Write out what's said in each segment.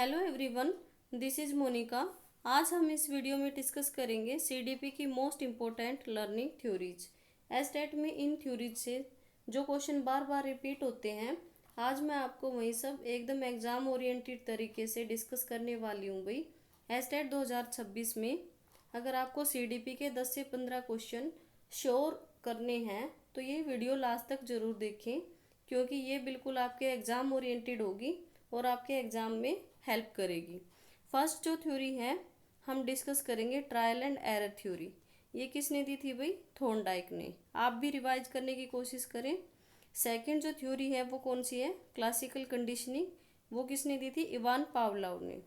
Hello everyone, this is Monica. आज हम इस वीडियो में डिस्कस करेंगे सीडीपी की मोस्ट इम्पोर्टेंट लर्निंग थ्योरीज। एसटेट में इन थ्योरीज से जो क्वेश्चन बार बार रिपीट होते हैं, आज मैं आपको वही सब एकदम एग्जाम ओरिएंटेड तरीके से डिस्कस करने वाली हूँ। भाई एसटेट 2026 में अगर आपको सीडीपी के 10 से 15 क्वेश्चन श्योर करने हैं तो ये वीडियो लास्ट तक ज़रूर देखें, क्योंकि ये बिल्कुल आपके एग्ज़ाम ओरिएंटेड होगी और आपके एग्ज़ाम में हेल्प करेगी। फर्स्ट जो थ्योरी है हम डिस्कस करेंगे ट्रायल एंड एरर थ्योरी। ये किसने दी थी भाई? थॉर्नडाइक ने। आप भी रिवाइज करने की कोशिश करें। सेकंड जो थ्योरी है वो कौन सी है? Classical conditioning. वो किसने दी थी? इवान पावलोव ने।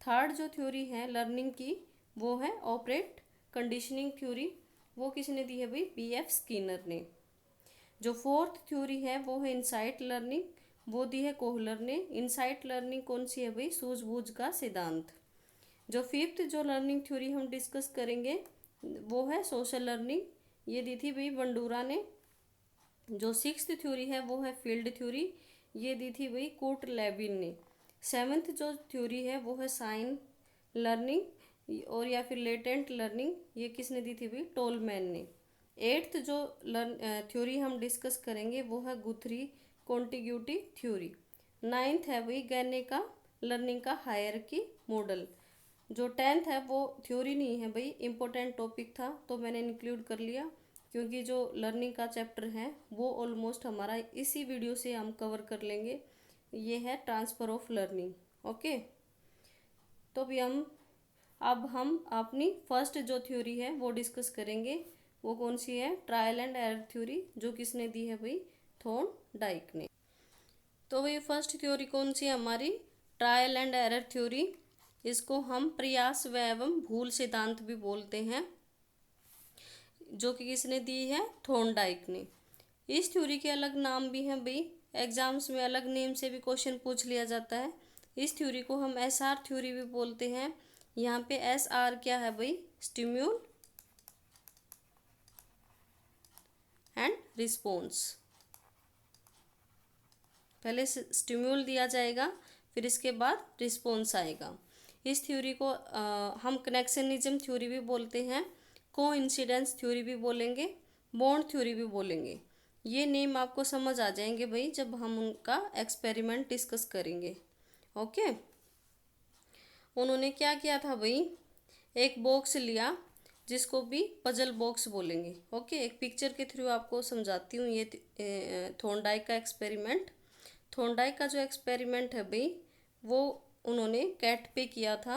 थर्ड जो थ्योरी है लर्निंग की वो है ऑपरेट कंडीशनिंग थ्योरी। वो किसने दी है भाई? पी.एफ. स्किनर ने। जो फोर्थ थ्योरी है वो है इनसाइट लर्निंग। वो दी है कोहलर ने। इनसाइट लर्निंग कौन सी है भाई? सूझबूझ का सिद्धांत। जो फिफ्थ जो लर्निंग थ्योरी हम डिस्कस करेंगे वो है सोशल लर्निंग। ये दी थी भाई बंडूरा ने। जो सिक्स्थ थ्योरी है वो है फील्ड थ्योरी। ये दी थी भाई कोट लेविन ने। सेवन्थ जो थ्योरी है वो है साइन लर्निंग और या फिर लेटेंट लर्निंग। ये किसने दी थी भाई? टोलमैन ने। एट्थ जो थ्योरी हम डिस्कस करेंगे वो है गुथरी कॉन्टिग्यूटी थ्योरी। नाइन्थ है भाई गैने का लर्निंग का हायरार्की मॉडल। जो टेंथ है वो थ्योरी नहीं है भाई, इम्पोर्टेंट टॉपिक था तो मैंने इंक्लूड कर लिया, क्योंकि जो लर्निंग का चैप्टर है वो ऑलमोस्ट हमारा इसी वीडियो से हम कवर कर लेंगे। ये है ट्रांसफ़र ऑफ लर्निंग। ओके, तो भी अब हम अपनी फर्स्ट जो थ्योरी है वो डिस्कस करेंगे। वो कौन सी है? Trial and error theory. जो किसने दी है भाई? थॉर्नडाइक ने। तो भाई फर्स्ट थ्योरी कौन सी है हमारी? Trial and error theory. इसको हम प्रयास व एवं भूल सिद्धांत भी बोलते हैं, जो कि किसने दी है? थॉर्नडाइक ने। इस थ्योरी के अलग नाम भी हैं भाई, एग्जाम्स में अलग नेम से भी क्वेश्चन पूछ लिया जाता है। इस थ्योरी को हम एस आर थ्योरी भी बोलते हैं। यहाँ पे एस आर क्या है भाई? स्टिम्यूल एंड रिस्पॉन्स। पहले स्टिम्यूल दिया जाएगा, फिर इसके बाद रिस्पॉन्स आएगा। इस थ्योरी को हम कनेक्शनिज्म थ्योरी भी बोलते हैं, को इंसिडेंस थ्योरी भी बोलेंगे, बॉन्ड थ्योरी भी बोलेंगे। ये नेम आपको समझ आ जाएंगे भाई जब हम उनका एक्सपेरिमेंट डिस्कस करेंगे। ओके, उन्होंने क्या किया था भाई? एक बॉक्स लिया जिसको भी पजल बॉक्स बोलेंगे। ओके, एक पिक्चर के थ्रू आपको समझाती हूँ ये थॉर्नडाइक का एक्सपेरिमेंट। थॉर्नडाइक का जो एक्सपेरिमेंट है भाई वो उन्होंने कैट पे किया था,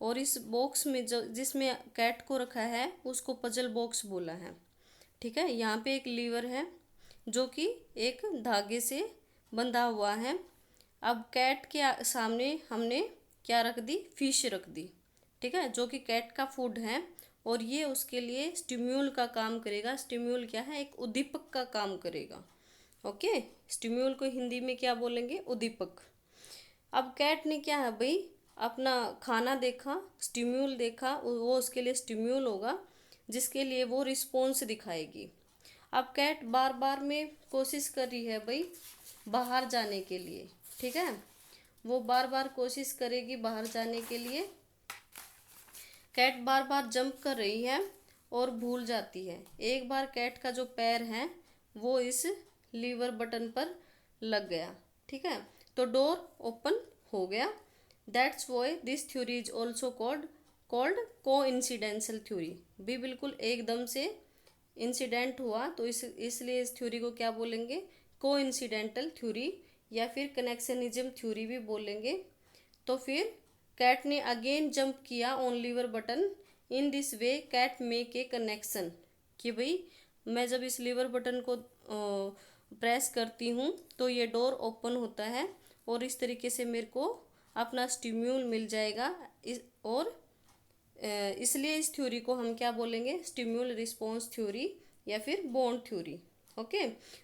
और इस बॉक्स में जो जिसमें कैट को रखा है उसको पजल बॉक्स बोला है। ठीक है, यहाँ पे एक लीवर है जो कि एक धागे से बंधा हुआ है। अब कैट के सामने हमने क्या रख दी? फिश रख दी। ठीक है, जो कि कैट का फूड है और ये उसके लिए स्टिम्यूल का काम करेगा। स्टिम्यूल क्या है? एक उद्दीपक का काम करेगा। ओके, स्टिम्यूल को हिंदी में क्या बोलेंगे? उद्दीपक। अब कैट ने क्या है भाई? अपना खाना देखा, स्टिम्यूल देखा, वो उसके लिए स्टिम्यूल होगा जिसके लिए वो रिस्पॉन्स दिखाएगी। अब कैट बार बार में कोशिश कर रही है भाई बाहर जाने के लिए। ठीक है, वो बार बार कोशिश करेगी बाहर जाने के लिए। कैट बार बार जंप कर रही है और भूल जाती है। एक बार कैट का जो पैर है वो इस लीवर बटन पर लग गया। ठीक है, तो डोर ओपन हो गया। That's why this theory is also called को इंसिडेंशियल थ्योरी। भी बिल्कुल एकदम से इंसिडेंट हुआ तो इसलिए इस थ्योरी को क्या बोलेंगे? को इंसिडेंटल थ्योरी या फिर कनेक्शनिज्म थ्योरी भी बोलेंगे। तो फिर कैट ने अगेन जंप किया on lever button. In this way cat make a connection कि भाई मैं जब इस लीवर बटन को प्रेस करती हूँ तो ये डोर ओपन होता है और इस तरीके से मेरे को अपना स्टिम्यूल मिल जाएगा। और इसलिए इस थ्योरी को हम क्या बोलेंगे? स्टिम्यूल रिस्पॉन्स थ्योरी या फिर बॉन्ड थ्योरी। ओके,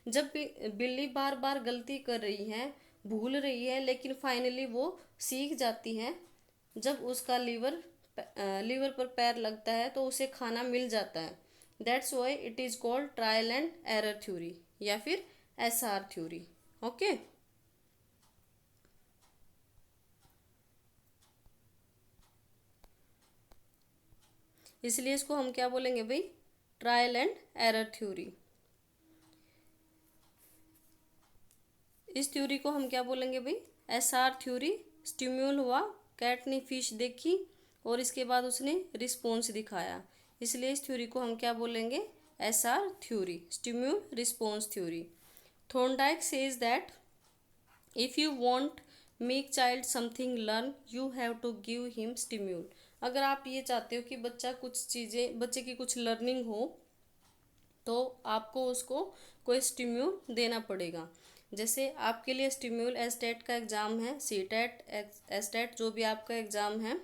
जब बिल्ली बार बार गलती कर रही है, भूल रही है, लेकिन फाइनली वो सीख जाती है। जब उसका लीवर पर पैर लगता है तो उसे खाना मिल जाता है। That's why it is called trial and error theory या फिर एसआर थ्योरी। ओके, इसलिए इसको हम क्या बोलेंगे भाई, ट्रायल एंड एरर थ्योरी। इस थ्योरी को हम क्या बोलेंगे भाई, SR थ्योरी। स्टिम्यूल हुआ, कैट ने फिश देखी और इसके बाद उसने रिस्पॉन्स दिखाया, इसलिए इस थ्योरी को हम क्या बोलेंगे, SR theory, stimulus response theory. Thorndike says that if you want make child something learn you have to give him stimulus. अगर आप ये चाहते हो कि बच्चे की कुछ लर्निंग हो, तो आपको उसको कोई स्टिम्यूल देना पड़ेगा। जैसे आपके लिए स्टिम्यूल एसटेट का एग्ज़ाम है, सीटेट एसटेट जो भी आपका एग्ज़ाम है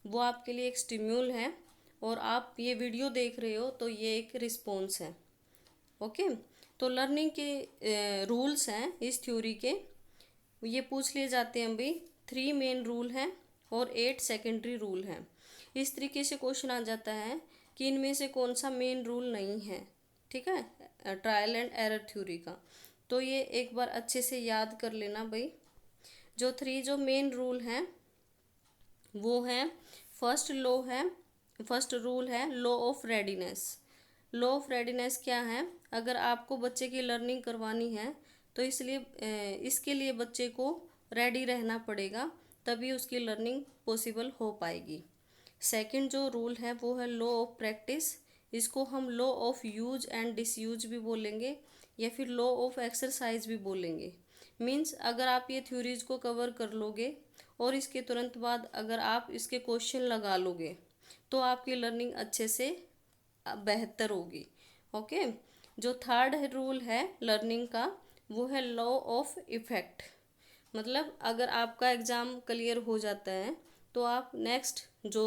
वो आपके लिए एक स्टिम्यूल है, और आप ये वीडियो देख रहे हो तो ये एक रिस्पॉन्स है। ओके, तो लर्निंग के रूल्स हैं इस थ्योरी के, ये पूछ लिए जाते हैं भाई। 3 मेन रूल हैं और 8 सेकेंडरी रूल हैं। इस तरीके से क्वेश्चन आ जाता है कि इनमें से कौन सा मेन रूल नहीं है, ठीक है, ट्रायल एंड एरर थ्योरी का। तो ये एक बार अच्छे से याद कर लेना भाई। जो मेन रूल हैं वो हैं, फर्स्ट रूल है law of readiness. Law of readiness क्या है, अगर आपको बच्चे की लर्निंग करवानी है तो इसके लिए बच्चे को रेडी रहना पड़ेगा, तभी उसकी लर्निंग पॉसिबल हो पाएगी। सेकंड जो रूल है वो है लॉ ऑफ प्रैक्टिस। इसको हम law of use and disuse भी बोलेंगे, या फिर लॉ ऑफ एक्सरसाइज भी बोलेंगे। मीन्स अगर आप ये थ्योरीज को कवर कर लोगे और इसके तुरंत बाद अगर आप इसके क्वेश्चन लगा लोगे तो आपकी लर्निंग अच्छे से बेहतर होगी। ओके, जो थर्ड रूल है लर्निंग का वो है लॉ ऑफ इफेक्ट। मतलब अगर आपका एग्ज़ाम क्लियर हो जाता है तो आप नेक्स्ट जो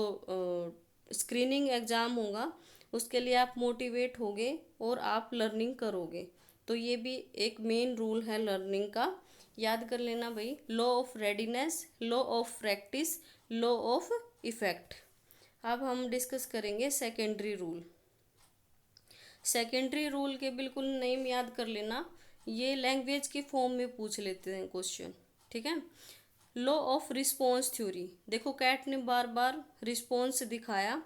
स्क्रीनिंग एग्ज़ाम होगा उसके लिए आप मोटिवेट होगे और आप लर्निंग करोगे। तो ये भी एक मेन रूल है लर्निंग का, याद कर लेना भाई। Law of readiness, law of practice, law of effect. अब हम डिस्कस करेंगे सेकेंडरी रूल। सेकेंडरी रूल के बिल्कुल नेम याद कर लेना, ये लैंग्वेज के फॉर्म में पूछ लेते हैं क्वेश्चन, ठीक है। लॉ ऑफ रिस्पॉन्स थ्योरी, देखो कैट ने बार बार रिस्पॉन्स दिखाया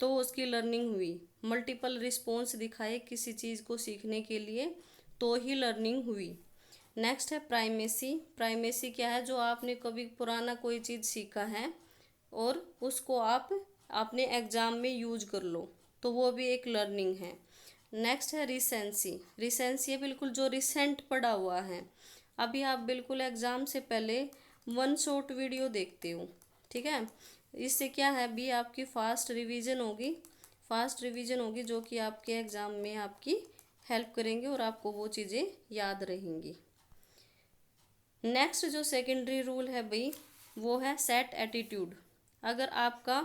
तो उसकी लर्निंग हुई। मल्टीपल रिस्पॉन्स दिखाए किसी चीज़ को सीखने के लिए तो ही लर्निंग हुई। नेक्स्ट है प्राइमेसी। प्राइमेसी क्या है, जो आपने कभी पुराना कोई चीज़ सीखा है और उसको आप अपने एग्ज़ाम में यूज कर लो तो वो भी एक लर्निंग है। नेक्स्ट है रिसेंसी। रिसेंसी है बिल्कुल जो रिसेंट पड़ा हुआ है, अभी आप बिल्कुल एग्ज़ाम से पहले 1 शॉर्ट वीडियो देखते हो, ठीक है। इससे क्या है भी आपकी फास्ट रिवीजन होगी जो कि आपके एग्ज़ाम में आपकी हेल्प करेंगे और आपको वो चीज़ें याद रहेंगी। नेक्स्ट जो सेकेंडरी रूल है भाई वो है सेट एटीट्यूड। अगर आपका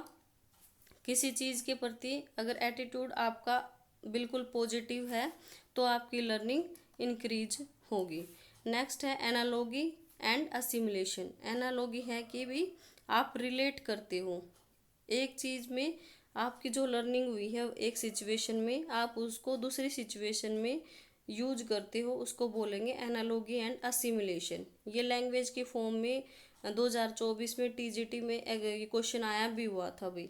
किसी चीज़ के प्रति अगर एटीट्यूड आपका बिल्कुल पॉजिटिव है तो आपकी लर्निंग इंक्रीज होगी। नेक्स्ट है एनालॉगी एंड असिमुलेशन। एनालॉगी है कि भी आप रिलेट करते हो एक चीज़ में, आपकी जो लर्निंग हुई है एक सिचुएशन में आप उसको दूसरी सिचुएशन में यूज करते हो, उसको बोलेंगे एनालॉगी एंड असिमुलेशन। ये लैंग्वेज के फॉर्म में 2024 में TGT में ये क्वेश्चन आया भी हुआ था भाई,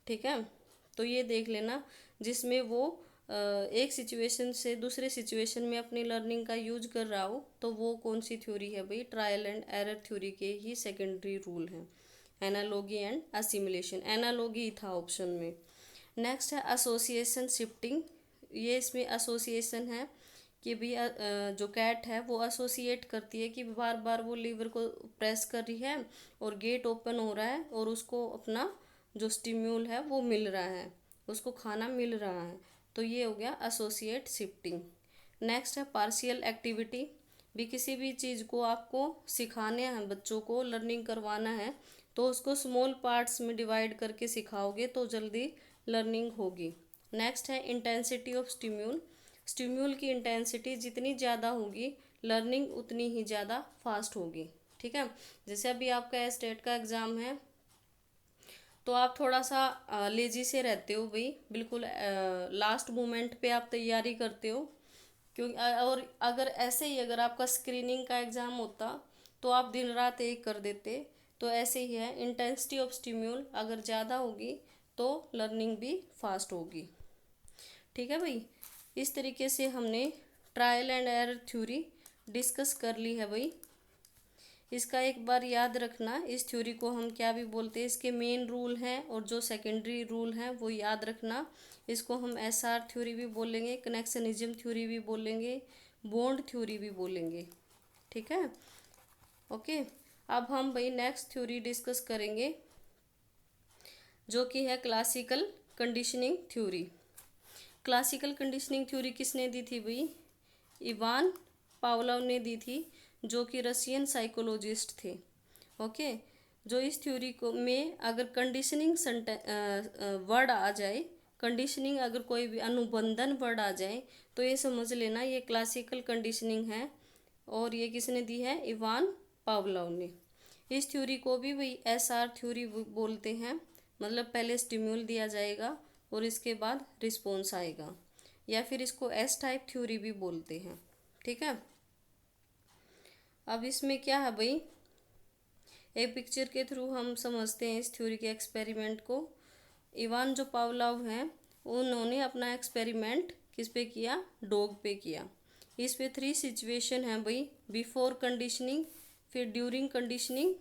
ठीक है। तो ये देख लेना जिसमें वो एक सिचुएशन से दूसरे सिचुएशन में अपनी लर्निंग का यूज कर रहा हो तो वो कौन सी थ्योरी है भाई, ट्रायल एंड एरर थ्योरी के ही सेकेंडरी रूल हैं, एनालॉगी एंड असिमुलेशन। एनालॉगी था ऑप्शन में। नेक्स्ट है एसोसिएशन शिफ्टिंग। ये इसमें एसोसिएशन है कि भी जो कैट है वो एसोसिएट करती है कि बार बार वो लीवर को प्रेस कर रही है और गेट ओपन हो रहा है और उसको अपना जो स्टिम्यूल है वो मिल रहा है, उसको खाना मिल रहा है, तो ये हो गया एसोसिएट शिफ्टिंग। नेक्स्ट है पार्शियल एक्टिविटी। भी किसी भी चीज़ को आपको सिखाने हैं, बच्चों को लर्निंग करवाना है तो उसको स्मॉल पार्ट्स में डिवाइड करके सिखाओगे तो जल्दी लर्निंग होगी। नेक्स्ट है इंटेंसिटी ऑफ स्टिम्यूल। स्टिम्यूल की इंटेंसिटी जितनी ज़्यादा होगी लर्निंग उतनी ही ज़्यादा फास्ट होगी, ठीक है। जैसे अभी आपका स्टेट का एग्ज़ाम है तो आप थोड़ा सा लेजी से रहते हो भाई, बिल्कुल लास्ट मोमेंट पे आप तैयारी करते हो, क्योंकि और अगर ऐसे ही अगर आपका स्क्रीनिंग का एग्ज़ाम होता तो आप दिन रात एक कर देते। तो ऐसे ही है, इंटेंसिटी ऑफ स्टिम्यूल अगर ज़्यादा होगी तो लर्निंग भी फास्ट होगी। ठीक है भाई, इस तरीके से हमने trial and error theory discuss कर ली है भाई। इसका एक बार याद रखना, इस थ्योरी को हम क्या भी बोलते हैं, इसके मेन रूल हैं और जो सेकेंडरी रूल हैं वो याद रखना। इसको हम एसआर थ्योरी भी बोलेंगे, कनेक्शनिज्म थ्योरी भी बोलेंगे, बॉन्ड थ्योरी भी बोलेंगे। ठीक है, ओके। अब हम भाई नेक्स्ट थ्योरी डिस्कस करेंगे जो कि है classical conditioning theory. Classical conditioning theory किसने दी थी भाई? इवान पावलोव ने दी थी, जो कि रशियन साइकोलॉजिस्ट थे। ओके, जो इस थ्योरी को में अगर कंडीशनिंग वर्ड आ जाए, कंडीशनिंग अगर कोई भी अनुबंधन वर्ड आ जाए तो ये समझ लेना ये क्लासिकल कंडीशनिंग है। और ये किसने दी है? इवान पावलोव ने। इस थ्योरी को भी वही एसआर थ्योरी बोलते हैं, मतलब पहले स्टिम्यूल दिया जाएगा और इसके बाद रिस्पॉन्स आएगा, या फिर इसको एस टाइप थ्योरी भी बोलते हैं। ठीक है, अब इसमें क्या है भाई, एक पिक्चर के थ्रू हम समझते हैं इस थ्योरी के एक्सपेरिमेंट को। इवान जो पावलोव हैं उन्होंने अपना एक्सपेरिमेंट किस पे किया? डॉग पे किया। इस पे 3 सिचुएशन है भाई, बिफोर कंडीशनिंग, फिर ड्यूरिंग कंडीशनिंग।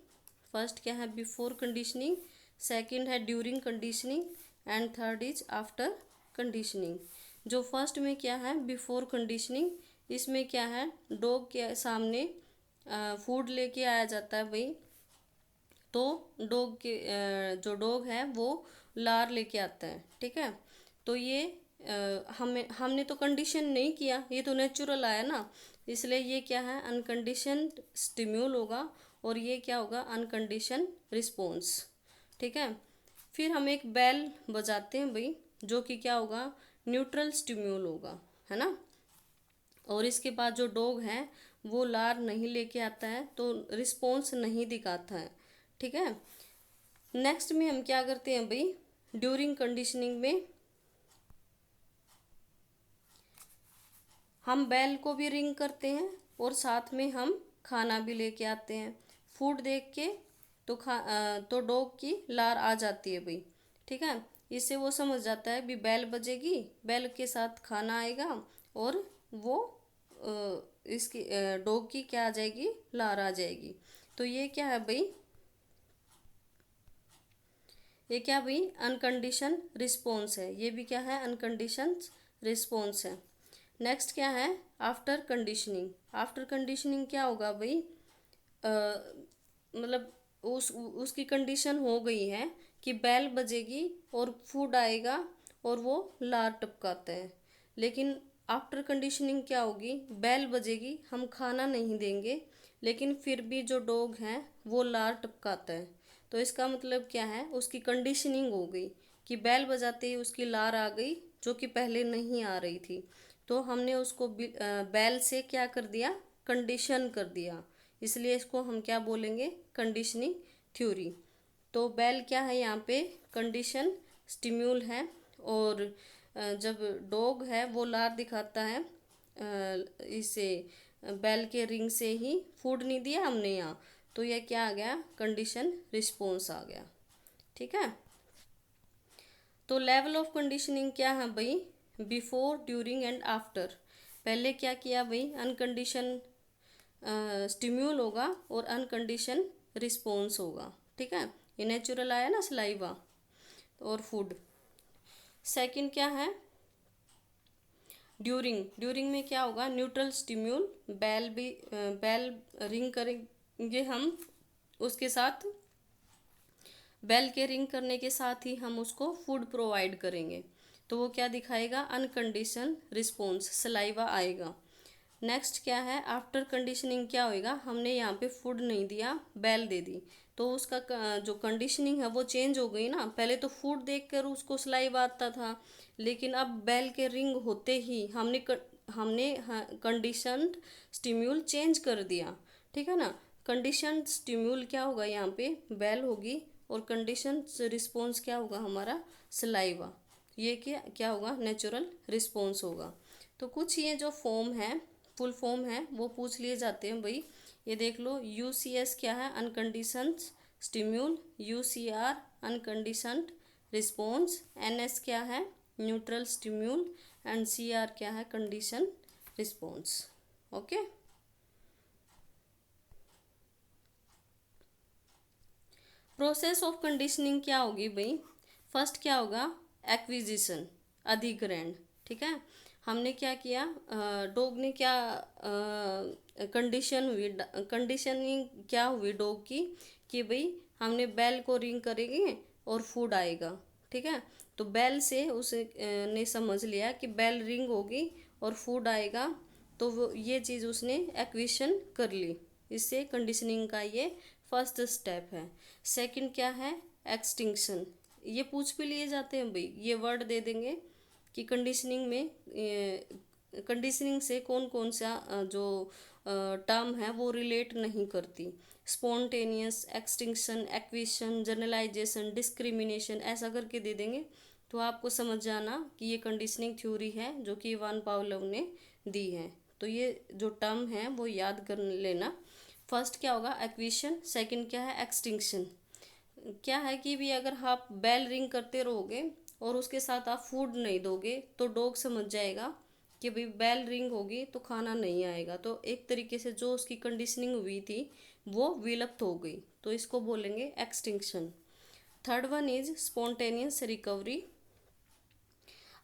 फर्स्ट क्या है? बिफोर कंडीशनिंग, सेकंड है during conditioning and third is after conditioning. जो फर्स्ट में क्या है? बिफोर कंडीशनिंग, इसमें क्या है? डॉग के सामने फूड लेके आया जाता है भाई, तो डॉग के जो डॉग है वो लार लेके आता है। ठीक है, तो ये हमने तो कंडीशन नहीं किया, ये तो नेचुरल आया ना, इसलिए ये क्या है? अनकंडीशन स्टिम्यूल होगा और ये क्या होगा? अनकंडीशन रिस्पॉन्स। ठीक है, फिर हम एक बेल बजाते हैं भाई, जो कि क्या होगा? न्यूट्रल स्टिम्यूल होगा, है ना। और इसके बाद जो डॉग है वो लार नहीं लेके आता है, तो रिस्पॉन्स नहीं दिखाता है। ठीक है, नेक्स्ट में हम क्या करते हैं भाई? ड्यूरिंग कंडीशनिंग में हम बेल को भी रिंग करते हैं और साथ में हम खाना भी लेके आते हैं। फूड देख के तो डॉग की लार आ जाती है भाई। ठीक है, इससे वो समझ जाता है भी बेल बजेगी, बेल के साथ खाना आएगा और वो इसकी डॉग की क्या आ जाएगी? लार आ जाएगी। तो ये क्या है भाई? ये क्या भाई? अनकंडीशन रिस्पॉन्स है। ये भी क्या है? अनकंडीशन रिस्पॉन्स है। नेक्स्ट क्या है? After conditioning. आफ्टर कंडीशनिंग क्या होगा भाई? मतलब उसकी कंडीशन हो गई है कि बेल बजेगी और फूड आएगा और वो लार टपकाता है। लेकिन आफ्टर कंडीशनिंग क्या होगी? बेल बजेगी, हम खाना नहीं देंगे, लेकिन फिर भी जो डॉग है वो लार टपकाता है। तो इसका मतलब क्या है? उसकी कंडीशनिंग हो गई कि बेल बजाते ही उसकी लार आ गई, जो कि पहले नहीं आ रही थी। तो हमने उसको बेल से क्या कर दिया? कंडीशन कर दिया, इसलिए इसको हम क्या बोलेंगे? Conditioning theory. तो बेल क्या है यहाँ पे? कंडीशन स्टिम्यूल है। और जब डॉग है वो लार दिखाता है, इसे बेल के रिंग से ही फूड नहीं दिया हमने यहाँ, तो यह क्या आ गया? कंडीशन रिस्पॉन्स आ गया। ठीक है, तो लेवल ऑफ कंडीशनिंग क्या है भाई? Before, during and after. पहले क्या किया भाई? अनकंडीशन स्टिम्यूल होगा और अनकंडीशन रिस्पॉन्स होगा। ठीक है, ये नेचुरल आया ना, सलाइवा और फूड। सेकंड क्या है? ड्यूरिंग। ड्यूरिंग में क्या होगा? न्यूट्रल स्टिम्यूल, बेल रिंग करेंगे हम, उसके साथ बेल के रिंग करने के साथ ही हम उसको फूड प्रोवाइड करेंगे, तो वो क्या दिखाएगा? अनकंडीशन रिस्पॉन्स, सलाइवा आएगा। नेक्स्ट क्या है? आफ्टर कंडीशनिंग क्या होएगा? हमने यहाँ पे फूड नहीं दिया, बेल दे दी, तो उसका जो कंडीशनिंग है वो चेंज हो गई ना। पहले तो फूड देखकर उसको सलाइवा आता था, लेकिन अब बेल के रिंग होते ही हमने कंडीशनड स्टिम्यूल चेंज कर दिया। ठीक है ना, कंडीशन स्टिम्यूल क्या होगा? यहाँ पे बेल होगी और कंडीशन रिस्पॉन्स क्या होगा? हमारा सलाइवा। ये क्या होगा? नेचुरल रिस्पॉन्स होगा। तो कुछ ये जो फॉर्म है, फुल फॉर्म है, वो पूछ लिए जाते हैं भाई। ये देख लो, UCS क्या है? Unconditioned stimulus, UCR unconditioned response, NS क्या है न्यूट्रल स्टिम्यूल एंड CR क्या है condition response. Okay. Process of conditioning क्या होगी भाई, फर्स्ट क्या होगा एक्विजिशन अधिग्रहण। ठीक है, हमने क्या किया, डॉग ने क्या कंडीशन हुई, कंडीशनिंग क्या हुई डॉग की कि भाई हमने बेल को रिंग करेंगे और फूड आएगा। ठीक है, तो बेल से उसे ने समझ लिया कि बेल रिंग होगी और फूड आएगा, तो वो ये चीज़ उसने एक्विशन कर ली। इससे कंडीशनिंग का ये फर्स्ट स्टेप है। सेकंड क्या है एक्सटिंक्शन, ये पूछ भी लिए जाते हैं भाई, ये वर्ड दे देंगे कि कंडीशनिंग में कंडीशनिंग से कौन कौन सा जो टर्म है वो रिलेट नहीं करती। Spontaneous, extinction, acquisition, generalisation, discrimination, ऐसा करके दे देंगे तो आपको समझ जाना कि ये कंडीशनिंग थ्योरी है जो कि इवान पावलोव ने दी है। तो ये जो टर्म है वो याद कर लेना। फर्स्ट क्या होगा एक्विशन, सेकंड क्या है एक्सटिंक्शन। क्या है कि भी अगर आप बेल रिंग करते रहोगे और उसके साथ आप फूड नहीं दोगे तो डॉग समझ जाएगा कि भाई बेल रिंग होगी तो खाना नहीं आएगा, तो एक तरीके से जो उसकी कंडीशनिंग हुई थी वो विलुप्त हो गई, तो इसको बोलेंगे extinction. Third one is spontaneous recovery.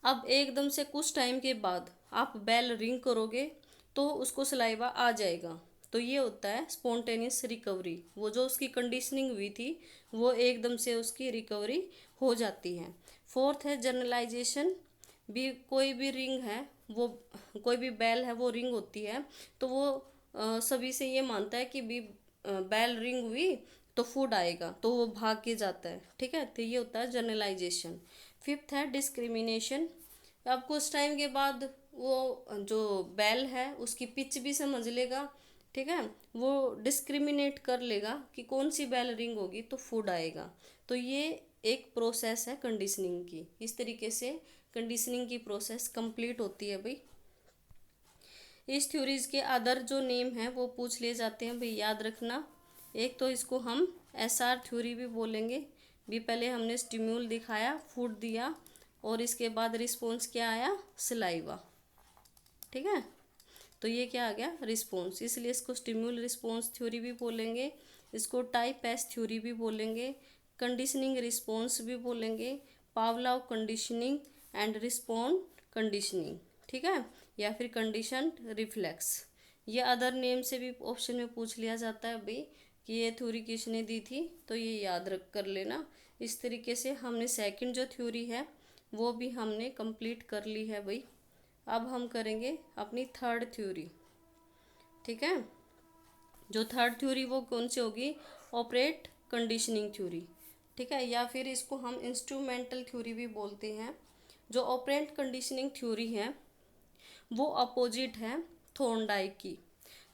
अब एकदम से कुछ टाइम के बाद आप बेल रिंग करोगे तो उसको सलाइवा आ जाएगा, तो ये होता है स्पॉन्टेनियस रिकवरी। वो जो उसकी कंडीशनिंग हुई थी वो एकदम से उसकी रिकवरी हो जाती है। फोर्थ है जनरलाइजेशन, भी कोई भी रिंग है वो, कोई भी बेल है वो रिंग होती है तो वो सभी से ये मानता है कि भी बेल रिंग हुई तो फूड आएगा, तो वो भाग के जाता है। ठीक है, तो ये होता है जनरलाइजेशन। फिफ्थ है डिस्क्रिमिनेशन, अब कुछ टाइम के बाद वो जो बेल है उसकी पिच भी समझ लेगा। ठीक है, वो डिस्क्रिमिनेट कर लेगा कि कौन सी बेल रिंग होगी तो फूड आएगा, तो ये एक प्रोसेस है कंडीशनिंग की। इस तरीके से कंडीशनिंग की प्रोसेस कंप्लीट होती है भाई। इस थ्योरीज के अदर जो नेम हैं वो पूछ लिए जाते हैं भाई, याद रखना। एक तो इसको हम SR थ्योरी भी बोलेंगे, भी पहले हमने स्टिम्यूल दिखाया फूड दिया और इसके बाद रिस्पॉन्स क्या आया सलाइवा। ठीक है, तो ये क्या आ गया रिस्पॉन्स, इसलिए इसको स्टिम्यूल रिस्पॉन्स थ्योरी भी बोलेंगे, इसको टाइप एस थ्योरी भी बोलेंगे, कंडीशनिंग रिस्पॉन्स भी बोलेंगे, Pavlov conditioning and respond conditioning. ठीक है, या फिर कंडीशन रिफ्लेक्स, ये अदर नेम से भी ऑप्शन में पूछ लिया जाता है भाई कि ये थ्योरी किसने दी थी, तो ये याद रख कर लेना। इस तरीके से हमने सेकंड जो थ्योरी है वो भी हमने कंप्लीट कर ली है भाई। अब हम करेंगे अपनी थर्ड थ्योरी। ठीक है, जो थर्ड थ्योरी वो कौन सी होगी ऑपरेट कंडीशनिंग थ्योरी। ठीक है, या फिर इसको हम इंस्ट्रूमेंटल थ्योरी भी बोलते हैं। जो ऑपरेंट कंडीशनिंग थ्योरी है वो अपोजिट है थॉर्नडाइक की,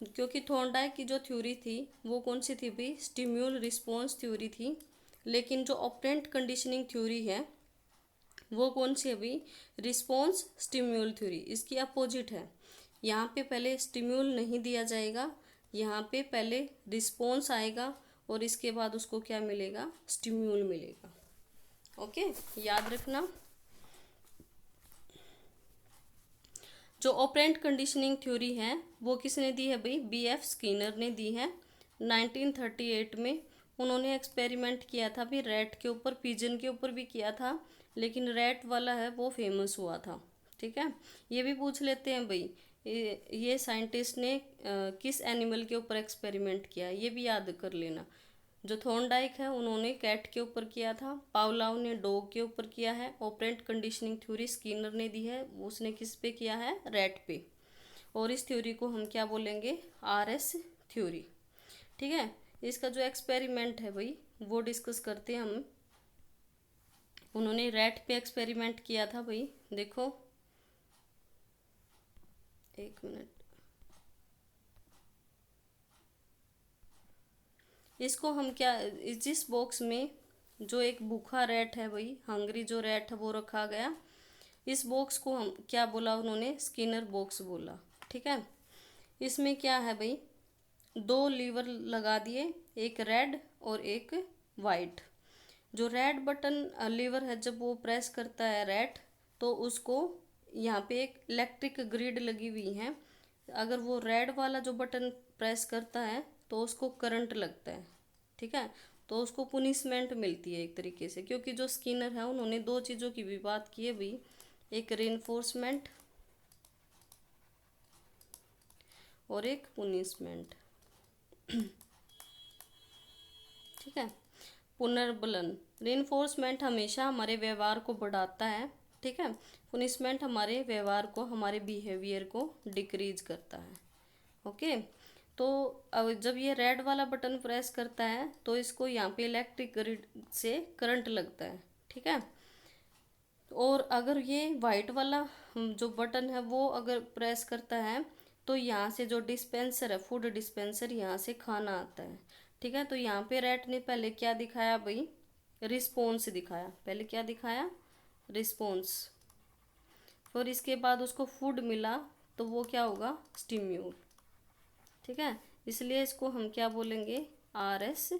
क्योंकि थॉर्नडाइक की जो थ्योरी थी वो कौन सी थी भाई स्टिम्यूल रिस्पॉन्स थ्योरी थी, लेकिन जो ऑपरेंट कंडीशनिंग थ्योरी है वो कौन सी है भाई रिस्पॉन्स स्टिम्यूल थ्योरी, इसकी अपोजिट है। यहाँ पे पहले स्टिम्यूल नहीं दिया जाएगा, यहाँ पे पहले रिस्पॉन्स आएगा और इसके बाद उसको क्या मिलेगा स्टिम्यूल मिलेगा। ओके, याद रखना। जो ऑपरेंट कंडीशनिंग थ्योरी है वो किसने दी है भाई BF स्किनर ने दी है 1938 में। उन्होंने एक्सपेरिमेंट किया था भी रैट के ऊपर, पिजन के ऊपर भी किया था, लेकिन रैट वाला है वो फेमस हुआ था। ठीक है, ये भी पूछ लेते हैं भाई ये साइंटिस्ट ने किस एनिमल के ऊपर एक्सपेरिमेंट किया, ये भी याद कर लेना। जो थॉर्नडाइक है उन्होंने कैट के ऊपर किया था, पावलोव ने डॉग के ऊपर किया है, ऑपरेंट कंडीशनिंग थ्योरी स्किनर ने दी है, उसने किस पे किया है रैट पे। और इस थ्योरी को हम क्या बोलेंगे RS थ्योरी। ठीक है, इसका जो एक्सपेरिमेंट है भाई वो डिस्कस करते हैं हम। उन्होंने रैट पे एक्सपेरिमेंट किया था भाई, देखो एक मिनट, इसको हम क्या, जिस बॉक्स में जो एक भूखा रैट है भाई हंगरी जो रैट है वो रखा गया, इस बॉक्स को हम क्या बोला उन्होंने स्किनर बॉक्स बोला। ठीक है, इसमें क्या है भाई दो लीवर लगा दिए, एक रेड और एक वाइट। जो रेड बटन लीवर है जब वो प्रेस करता है रेड, तो उसको यहाँ पे एक इलेक्ट्रिक ग्रिड लगी हुई है, अगर वो रेड वाला जो बटन प्रेस करता है तो उसको करंट लगता है। ठीक है, तो उसको पुनिशमेंट मिलती है एक तरीके से, क्योंकि जो स्किनर है उन्होंने दो चीज़ों की भी बात की है भाई, एक रेनफोर्समेंट और एक पुनिशमेंट। ठीक है, पुनर्बलन, रेनफोर्समेंट हमेशा हमारे व्यवहार को बढ़ाता है। ठीक है, पुनिशमेंट हमारे व्यवहार को, हमारे बिहेवियर को डिक्रीज करता है। ओके, तो अब जब ये रेड वाला बटन प्रेस करता है तो इसको यहाँ पे इलेक्ट्रिक ग्रिड से करंट लगता है। ठीक है, और अगर ये वाइट वाला जो बटन है वो अगर प्रेस करता है तो यहाँ से जो डिस्पेंसर है, फूड डिस्पेंसर, यहाँ से खाना आता है। ठीक है, तो यहाँ पे रेट ने पहले क्या दिखाया भाई, रिस्पॉन्स दिखाया। पहले क्या दिखाया, रिस्पॉन्स। फिर इसके बाद उसको फूड मिला तो वो क्या होगा, स्टिम्यूल। ठीक है, इसलिए इसको हम क्या बोलेंगे, RS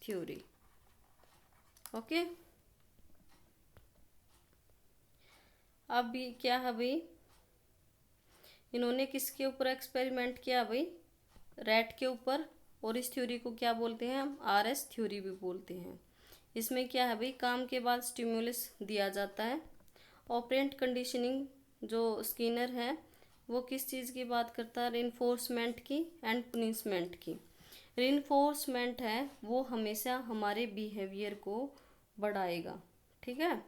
थ्योरी। ओके, अब भी क्या है भाई, इन्होंने किसके ऊपर एक्सपेरिमेंट किया भाई, रैट के ऊपर, और इस थ्योरी को क्या बोलते हैं हम, RS थ्योरी भी बोलते हैं। इसमें क्या है भाई, काम के बाद स्टिम्युलस दिया जाता है। ऑपरेंट कंडीशनिंग जो स्किनर है वो किस चीज़ की बात करता है, रेनफोर्समेंट की एंड पनिशमेंट की। रेनफोर्समेंट है वो हमेशा हमारे बिहेवियर को बढ़ाएगा। ठीक है,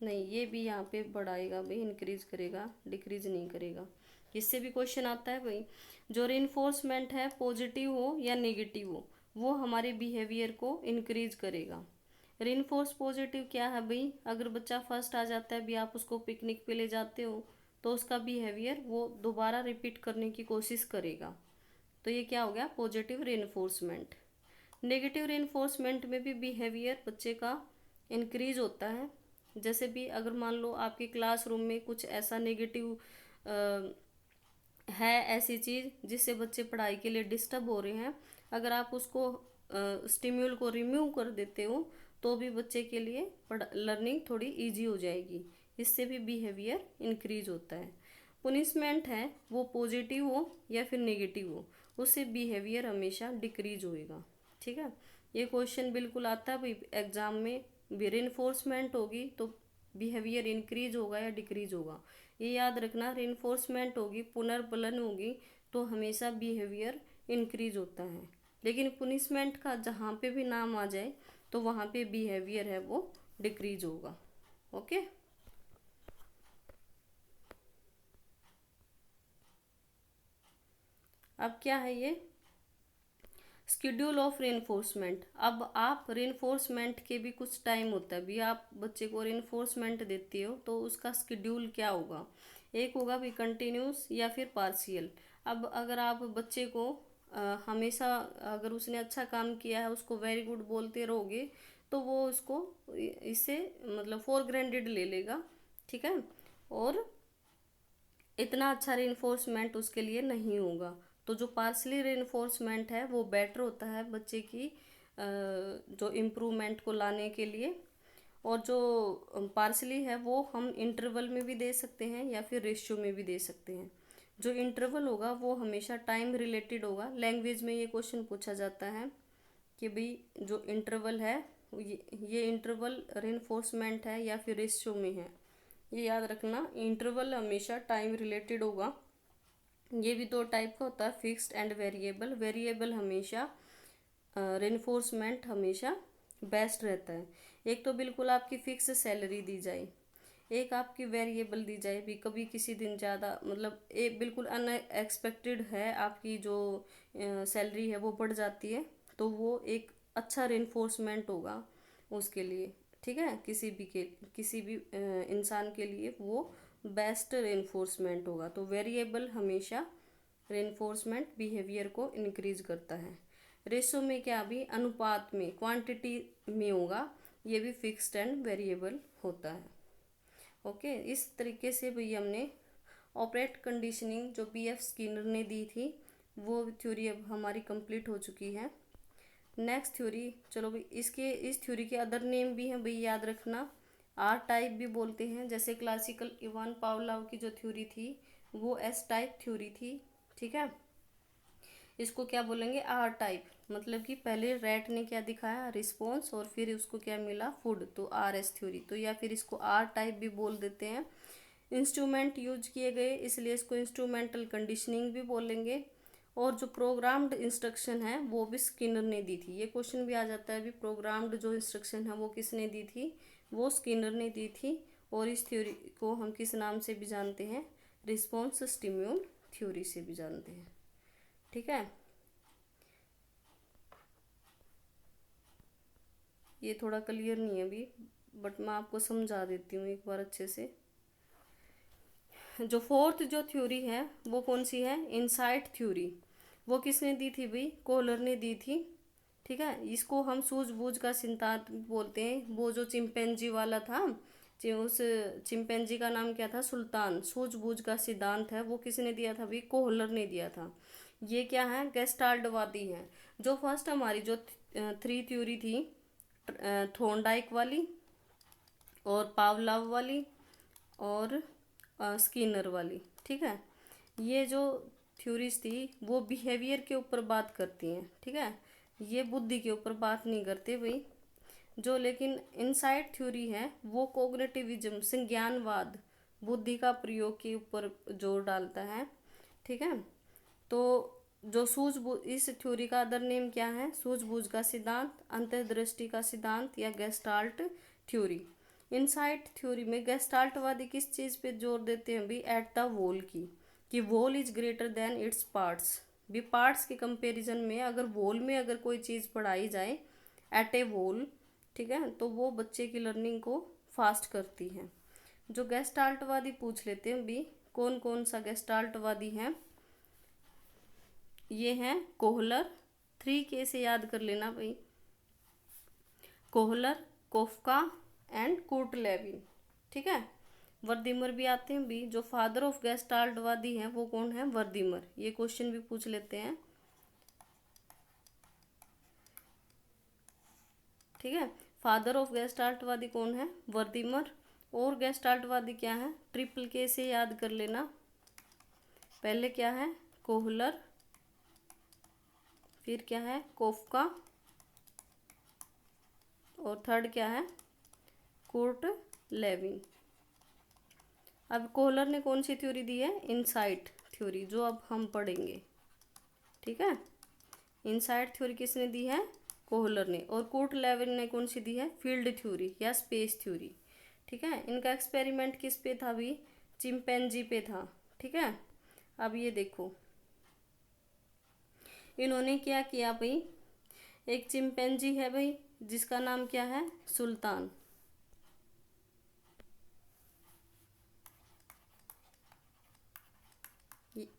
नहीं ये भी यहाँ पे बढ़ाएगा भाई, इंक्रीज करेगा, डिक्रीज नहीं करेगा। इससे भी क्वेश्चन आता है भाई, जो रेनफोर्समेंट है पॉजिटिव हो या नेगेटिव हो, वो हमारे बिहेवियर को इंक्रीज करेगा। रेनफोर्स पॉजिटिव क्या है भाई, अगर बच्चा फर्स्ट आ जाता है भी, आप उसको पिकनिक पे ले जाते हो तो उसका बिहेवियर वो दोबारा रिपीट करने की कोशिश करेगा, तो ये क्या हो गया, पॉजिटिव रेनफोर्समेंट। नेगेटिव रेनफोर्समेंट में भी बिहेवियर बच्चे का इंक्रीज होता है। जैसे भी अगर मान लो आपके क्लासरूम में कुछ ऐसा नेगेटिव है, ऐसी चीज़ जिससे बच्चे पढ़ाई के लिए डिस्टर्ब हो रहे हैं, अगर आप उसको स्टिम्यूल को रिमूव कर देते हो तो भी बच्चे के लिए लर्निंग थोड़ी इजी हो जाएगी, इससे भी बिहेवियर इंक्रीज होता है। पुनिशमेंट है वो पॉजिटिव हो या फिर नेगेटिव हो, उससे बिहेवियर हमेशा डिक्रीज होएगा। ठीक है, ये क्वेश्चन बिल्कुल आता है भाई एग्जाम में, रेनफोर्समेंट होगी तो बिहेवियर इंक्रीज होगा या डिक्रीज होगा, ये याद रखना। रेनफोर्समेंट होगी, पुनर्बलन होगी, तो हमेशा बिहेवियर इंक्रीज होता है, लेकिन पुनिशमेंट का जहाँ पे भी नाम आ जाए तो वहाँ पे बिहेवियर है वो डिक्रीज होगा। ओके, अब क्या है ये, स्केड्यूल ऑफ रेनफोर्समेंट। अब आप रेनफोर्समेंट के भी कुछ टाइम होता है भी, आप बच्चे को रेनफोर्समेंट देते हो तो उसका स्केड्यूल क्या होगा, एक होगा भी कंटिन्यूस या फिर पार्शियल। अब अगर आप बच्चे को हमेशा, अगर उसने अच्छा काम किया है उसको वेरी गुड बोलते रहोगे तो वो उसको इससे मतलब फॉर ग्रांटेड ले लेगा। ठीक है, और इतना अच्छा रेनफोर्समेंट उसके लिए नहीं होगा। तो जो पार्सली रेनफोर्समेंट है वो बेटर होता है बच्चे की जो इम्प्रूवमेंट को लाने के लिए, और जो पार्सली है वो हम इंटरवल में भी दे सकते हैं या फिर रेशियो में भी दे सकते हैं। जो इंटरवल होगा वो हमेशा टाइम रिलेटेड होगा। लैंग्वेज में ये क्वेश्चन पूछा जाता है कि भाई जो इंटरवल है ये इंटरवल रेनफोर्समेंट है या फिर रेशियो में है, ये याद रखना। इंटरवल हमेशा टाइम रिलेटेड होगा। ये भी दो टाइप का होता है, फिक्स्ड एंड वेरिएबल। वेरिएबल हमेशा रेनफोर्समेंट हमेशा बेस्ट रहता है। एक तो बिल्कुल आपकी फिक्स सैलरी दी जाए, एक आपकी वेरिएबल दी जाए भी, कभी किसी दिन ज़्यादा मतलब एक बिल्कुल अनएक्सपेक्टेड है आपकी जो सैलरी है वो बढ़ जाती है, तो वो एक अच्छा रेनफोर्समेंट होगा उसके लिए। ठीक है, किसी भी इंसान के लिए वो बेस्ट रेनफोर्समेंट होगा। तो वेरिएबल हमेशा रेनफोर्समेंट बिहेवियर को इंक्रीज करता है। रेशो में क्या, भी अनुपात में, क्वांटिटी में होगा, ये भी फिक्स्ड एंड वेरिएबल होता है। ओके, इस तरीके से भाई हमने ऑपरेट कंडीशनिंग जो BF स्किनर ने दी थी वो थ्योरी अब हमारी कंप्लीट हो चुकी है। नेक्स्ट थ्योरी, चलो भाई इस थ्योरी के अदर नेम भी हैं भाई, याद रखना। आर टाइप भी बोलते हैं, जैसे क्लासिकल इवान पावलोव की जो थ्योरी थी वो एस टाइप थ्योरी थी, ठीक है। इसको क्या बोलेंगे, आर टाइप, मतलब कि पहले रैट ने क्या दिखाया, रिस्पॉन्स, और फिर उसको क्या मिला, फूड, तो आर एस थ्योरी। तो या फिर इसको आर टाइप भी बोल देते हैं। इंस्ट्रूमेंट यूज किए गए इसलिए इसको इंस्ट्रूमेंटल कंडीशनिंग भी बोलेंगे। और जो प्रोग्राम्ड इंस्ट्रक्शन है वो भी स्किनर ने दी थी। ये क्वेश्चन भी आ जाता है, भी प्रोग्राम्ड जो इंस्ट्रक्शन है वो किसने दी थी, वो स्किनर ने दी थी। और इस थ्योरी को हम किस नाम से भी जानते हैं, रिस्पॉन्स स्टिम्यूल थ्योरी से भी जानते हैं, ठीक है। ये थोड़ा क्लियर नहीं है अभी, बट मैं आपको समझा देती हूँ एक बार अच्छे से। जो फोर्थ जो थ्योरी है वो कौन सी है, इनसाइट थ्योरी। वो किसने दी थी भाई, कोहलर ने दी थी, ठीक है। इसको हम सूझबूझ का सिद्धांत बोलते हैं। वो जो चिंपैंजी वाला था, उस चिंपैंजी का नाम क्या था, सुल्तान। सूझबूझ का सिद्धांत है वो किसने दिया था भाई, कोहलर ने दिया था। ये क्या है, गेस्टाल्टवादी है। जो फर्स्ट हमारी जो थ्री थ्योरी थी, थोर्नडाइक वाली और पावलोव वाली और स्किनर वाली, ठीक है। ये जो थ्योरीज थी वो बिहेवियर के ऊपर बात करती हैं, ठीक है। ये बुद्धि के ऊपर बात नहीं करते भाई। जो लेकिन इनसाइट थ्योरी है वो कोग्निटिविज्म, संज्ञानवाद, बुद्धि का प्रयोग के ऊपर जोर डालता है, ठीक है। तो जो सूझबूझ, इस थ्योरी का अदर नेम क्या है, सूझबूझ का सिद्धांत, अंतर्दृष्टि का सिद्धांत या गेस्टाल्ट थ्योरी। इनसाइट थ्योरी में गेस्टाल्टवादी किस चीज़ पे जोर देते हैं भी, एट द वोल की, कि whole is greater than its parts. भी पार्ट्स के कंपैरिजन में अगर वोल में अगर कोई चीज़ पढ़ाई जाए एट ए वोल, ठीक है, तो वो बच्चे की लर्निंग को फास्ट करती है। जो गेस्टाल्टवादी पूछ लेते हैं भी, कौन कौन सा गेस्टाल्टवादी है, ये हैं कोहलर, 3K से याद कर लेना भाई, कोहलर, कोफका एंड कुर्टलेविन, ठीक है। वर्दीमर भी आते हैं भी। जो फादर ऑफ गेस्टाल्टवादी हैं वो कौन है, वर्दीमर। ये क्वेश्चन भी पूछ लेते हैं, ठीक है। फादर ऑफ गेस्टाल्टवादी कौन है, वर्दीमर। और गेस्टाल्टवादी क्या है, ट्रिपल K से याद कर लेना। पहले क्या है, कोहलर, फिर क्या है, कोफका, और थर्ड क्या है, कुर्ट लेविन। अब कोहलर ने कौन सी थ्योरी दी है, इनसाइट थ्योरी, जो अब हम पढ़ेंगे, ठीक है। इनसाइट थ्योरी किसने दी है, कोहलर ने। और कुर्ट लेविन ने कौन सी दी है, फील्ड थ्योरी या स्पेस थ्योरी, ठीक है। इनका एक्सपेरिमेंट किस पे था भी, चिंपैंजी पे था, ठीक है। अब ये देखो इन्होंने क्या किया भाई, एक चिंपैंजी है भाई जिसका नाम क्या है, सुल्तान।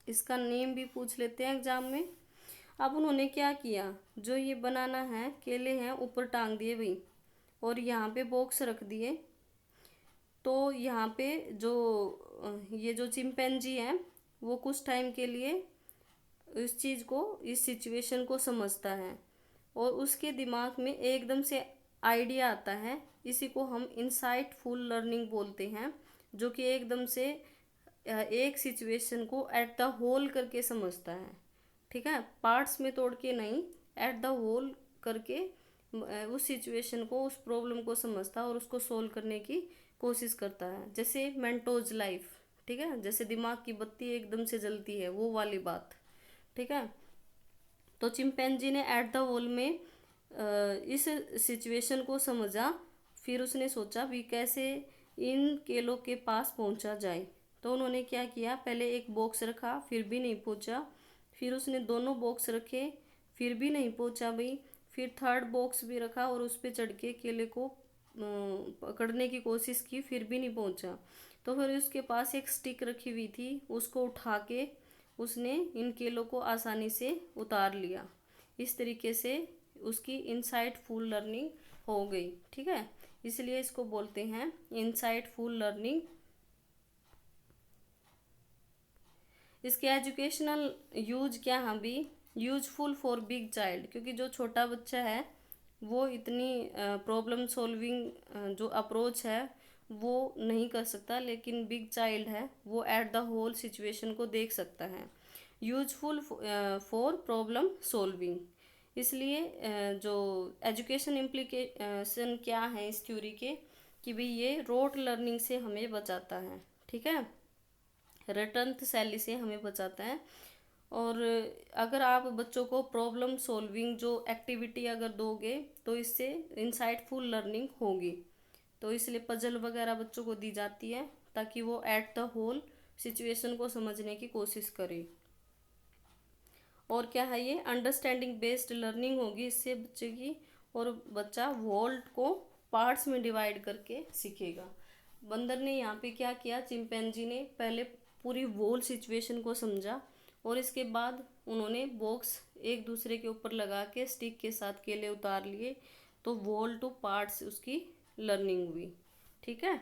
इसका नेम भी पूछ लेते हैं एग्जाम में। अब उन्होंने क्या किया, जो ये बनाना है, केले हैं ऊपर टांग दिए भाई, और यहाँ पे बॉक्स रख दिए। तो यहाँ पे जो ये जो चिंपैंजी है वो कुछ टाइम के लिए इस चीज़ को, इस सिचुएशन को समझता है, और उसके दिमाग में एकदम से आइडिया आता है। इसी को हम इंसाइटफुल लर्निंग बोलते हैं, जो कि एकदम से एक सिचुएशन को एट द होल करके समझता है, ठीक है। पार्ट्स में तोड़ के नहीं, एट द होल करके उस सिचुएशन को, उस प्रॉब्लम को समझता है और उसको सोल्व करने की कोशिश करता है। जैसे मेंटोज लाइफ, ठीक है, जैसे दिमाग की बत्ती एकदम से जलती है, वो वाली बात, ठीक है। तो चिंपैंजी ने एट द होल में इस सिचुएशन को समझा। फिर उसने सोचा भी कैसे इन केलों के पास पहुंचा जाए। तो उन्होंने क्या किया, पहले एक बॉक्स रखा, फिर भी नहीं पहुंचा। फिर उसने दोनों बॉक्स रखे, फिर भी नहीं पहुंचा भाई। फिर थर्ड बॉक्स भी रखा और उस पर चढ़ के केले को पकड़ने की कोशिश की, फिर भी नहीं पहुंचा। तो फिर उसके पास एक स्टिक रखी हुई थी, उसको उठा के उसने इन केलों को आसानी से उतार लिया। इस तरीके से उसकी इनसाइटफुल लर्निंग हो गई, ठीक है। इसलिए इसको बोलते हैं इनसाइटफुल लर्निंग। इसके एजुकेशनल यूज क्या है भी, यूजफुल फॉर बिग चाइल्ड, क्योंकि जो छोटा बच्चा है वो इतनी प्रॉब्लम सॉल्विंग जो अप्रोच है वो नहीं कर सकता, लेकिन बिग चाइल्ड है वो एट द होल सिचुएशन को देख सकता है। यूजफुल फॉर प्रॉब्लम सॉल्विंग, इसलिए जो एजुकेशन इम्प्लीकेशन क्या है इस थ्योरी के, कि भाई ये रोट लर्निंग से हमें बचाता है, ठीक है, रटंत शैली से हमें बचाता है। और अगर आप बच्चों को प्रॉब्लम सॉल्विंग जो एक्टिविटी अगर दोगे तो इससे इंसाइटफुल लर्निंग होगी। तो इसलिए पजल वगैरह बच्चों को दी जाती है ताकि वो एट द होल सिचुएशन को समझने की कोशिश करें। और क्या है ये, अंडरस्टैंडिंग बेस्ड लर्निंग होगी इससे बच्चे की, और बच्चा वर्ल्ड को पार्ट्स में डिवाइड करके सीखेगा। बंदर ने यहाँ पे क्या किया, चिंपैंजी ने पहले पूरी वोल सिचुएशन को समझा और इसके बाद उन्होंने बॉक्स एक दूसरे के ऊपर लगा के स्टिक के साथ केले उतार लिए, तो वोल टू पार्ट्स उसकी लर्निंग हुई, ठीक है।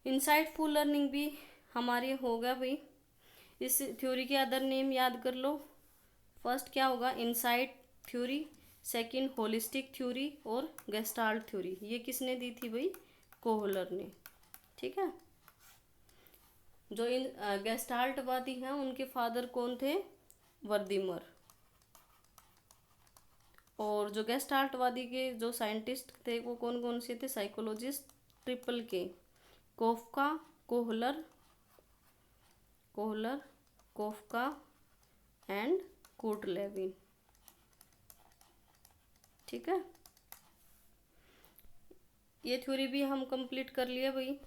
इनसाइटफुल लर्निंग भी हमारी होगा भाई। इस थ्योरी के अदर नेम याद कर लो। फर्स्ट क्या होगा, insight theory, second holistic theory और गेस्टाल्ट थ्योरी। ये किसने दी थी भाई, कोहलर ने, ठीक है। जो इन गेस्टाल्टवादी हैं उनके फादर कौन थे, वर्दीमर। और जो गेस्टाल्टवादी के जो साइंटिस्ट थे वो कौन कौन से थे, साइकोलॉजिस्ट, ट्रिपल के, कोफका, कोहलर, कोहलर, कोफका एंड कोटलेविन, ठीक है। ये थ्योरी भी हम कंप्लीट कर लिया भाई।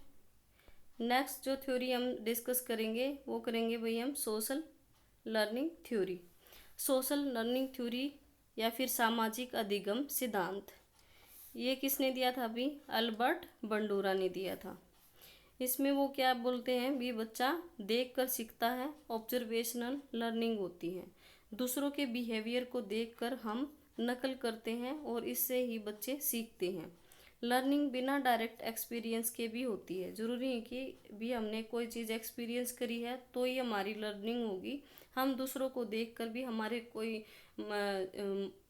नेक्स्ट जो थ्योरी हम डिस्कस करेंगे वो करेंगे भाई हम social learning theory. Social learning theory या फिर सामाजिक अधिगम सिद्धांत, ये किसने दिया था अभी, अल्बर्ट बंडूरा ने दिया था। इसमें वो क्या बोलते हैं भी, बच्चा देख कर सीखता है, ऑब्जर्वेशनल लर्निंग होती है, दूसरों के बिहेवियर को देखकर हम नकल करते हैं और इससे ही बच्चे सीखते हैं। लर्निंग बिना डायरेक्ट एक्सपीरियंस के भी होती है, ज़रूरी है कि भी हमने कोई चीज़ एक्सपीरियंस करी है तो ही हमारी लर्निंग होगी। हम दूसरों को देखकर भी हमारे कोई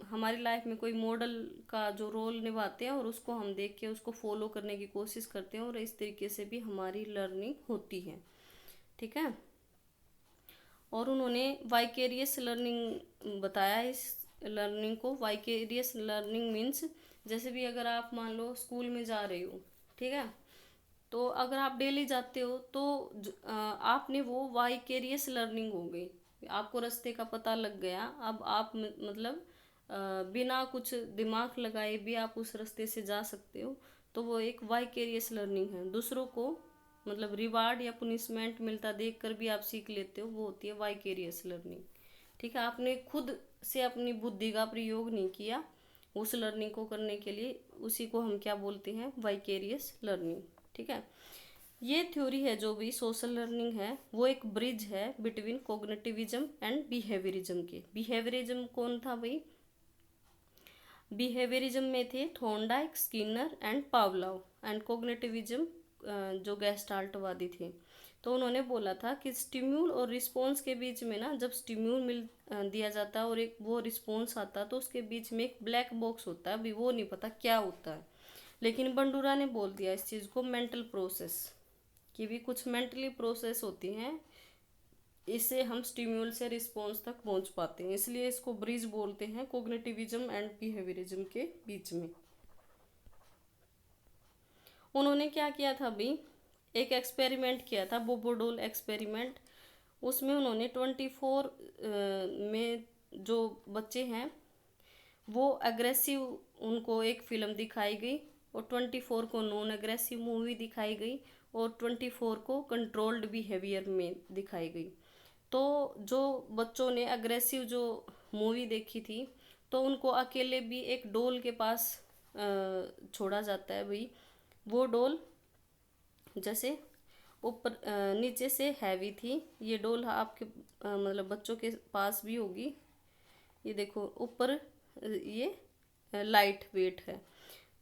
हमारी लाइफ में कोई मॉडल का जो रोल निभाते हैं और उसको हम देख के उसको फॉलो करने की कोशिश करते हैं और इस तरीके से भी हमारी लर्निंग होती है, ठीक है। और उन्होंने वाइकेरियस लर्निंग बताया इस लर्निंग को। वाइकेरियस लर्निंग मीन्स जैसे भी अगर आप मान लो स्कूल में जा रहे हो, ठीक है, तो अगर आप डेली जाते हो तो आपने वो वाइकेरियस लर्निंग हो गई, आपको रास्ते का पता लग गया। अब आप मतलब बिना कुछ दिमाग लगाए भी आप उस रास्ते से जा सकते हो, तो वो एक वाइकेरियस लर्निंग है। दूसरों को मतलब रिवार्ड या पुनिशमेंट मिलता देख कर भी आप सीख लेते हो, वो होती है वाइकेरियस लर्निंग, ठीक है। आपने खुद से अपनी बुद्धि का प्रयोग नहीं किया उस लर्निंग को करने के लिए, उसी को हम क्या बोलते हैं, वाइकेरियस लर्निंग, ठीक है। ये थ्योरी है जो भी सोशल लर्निंग है वो एक ब्रिज है बिटवीन कोग्निटिविज्म एंड बिहेवियरिज्म के। बिहेवियरिज्म कौन था भाई, बिहेवियरिज्म में थे Thorndike, Skinner and Pavlov, and cognitivism जो गेस्टाल्टवादी थे। तो उन्होंने बोला था कि स्टिम्यूल और रिस्पॉन्स के बीच में ना, जब स्टिम्यूल दिया जाता है और एक वो रिस्पॉन्स आता है तो उसके बीच में एक ब्लैक बॉक्स होता है, अभी वो नहीं पता क्या होता है। लेकिन बंडूरा ने बोल दिया इस चीज़ को मेंटल प्रोसेस, कि भी कुछ मेंटली प्रोसेस होती हैं, इससे हम स्टिम्यूल से रिस्पॉन्स तक पहुंच पाते हैं, इसलिए इसको ब्रिज बोलते हैं कोग्निटिविज्म एंड बिहेवियरिज्म के बीच में। उन्होंने क्या किया था अभी, एक एक्सपेरिमेंट किया था, बोबोडोल एक्सपेरिमेंट। उसमें उन्होंने 24 में जो बच्चे हैं वो अग्रेसिव, उनको एक फिल्म दिखाई गई, और 24 को नॉन अग्रेसिव मूवी दिखाई गई, और 24 को कंट्रोल्ड बिहेवियर में दिखाई गई। तो जो बच्चों ने अग्रेसिव जो मूवी देखी थी तो उनको अकेले भी एक डोल के पास छोड़ा जाता है भाई। वो डोल जैसे ऊपर नीचे से हैवी थी, ये डोल आपके मतलब बच्चों के पास भी होगी, ये देखो ऊपर ये लाइट वेट है।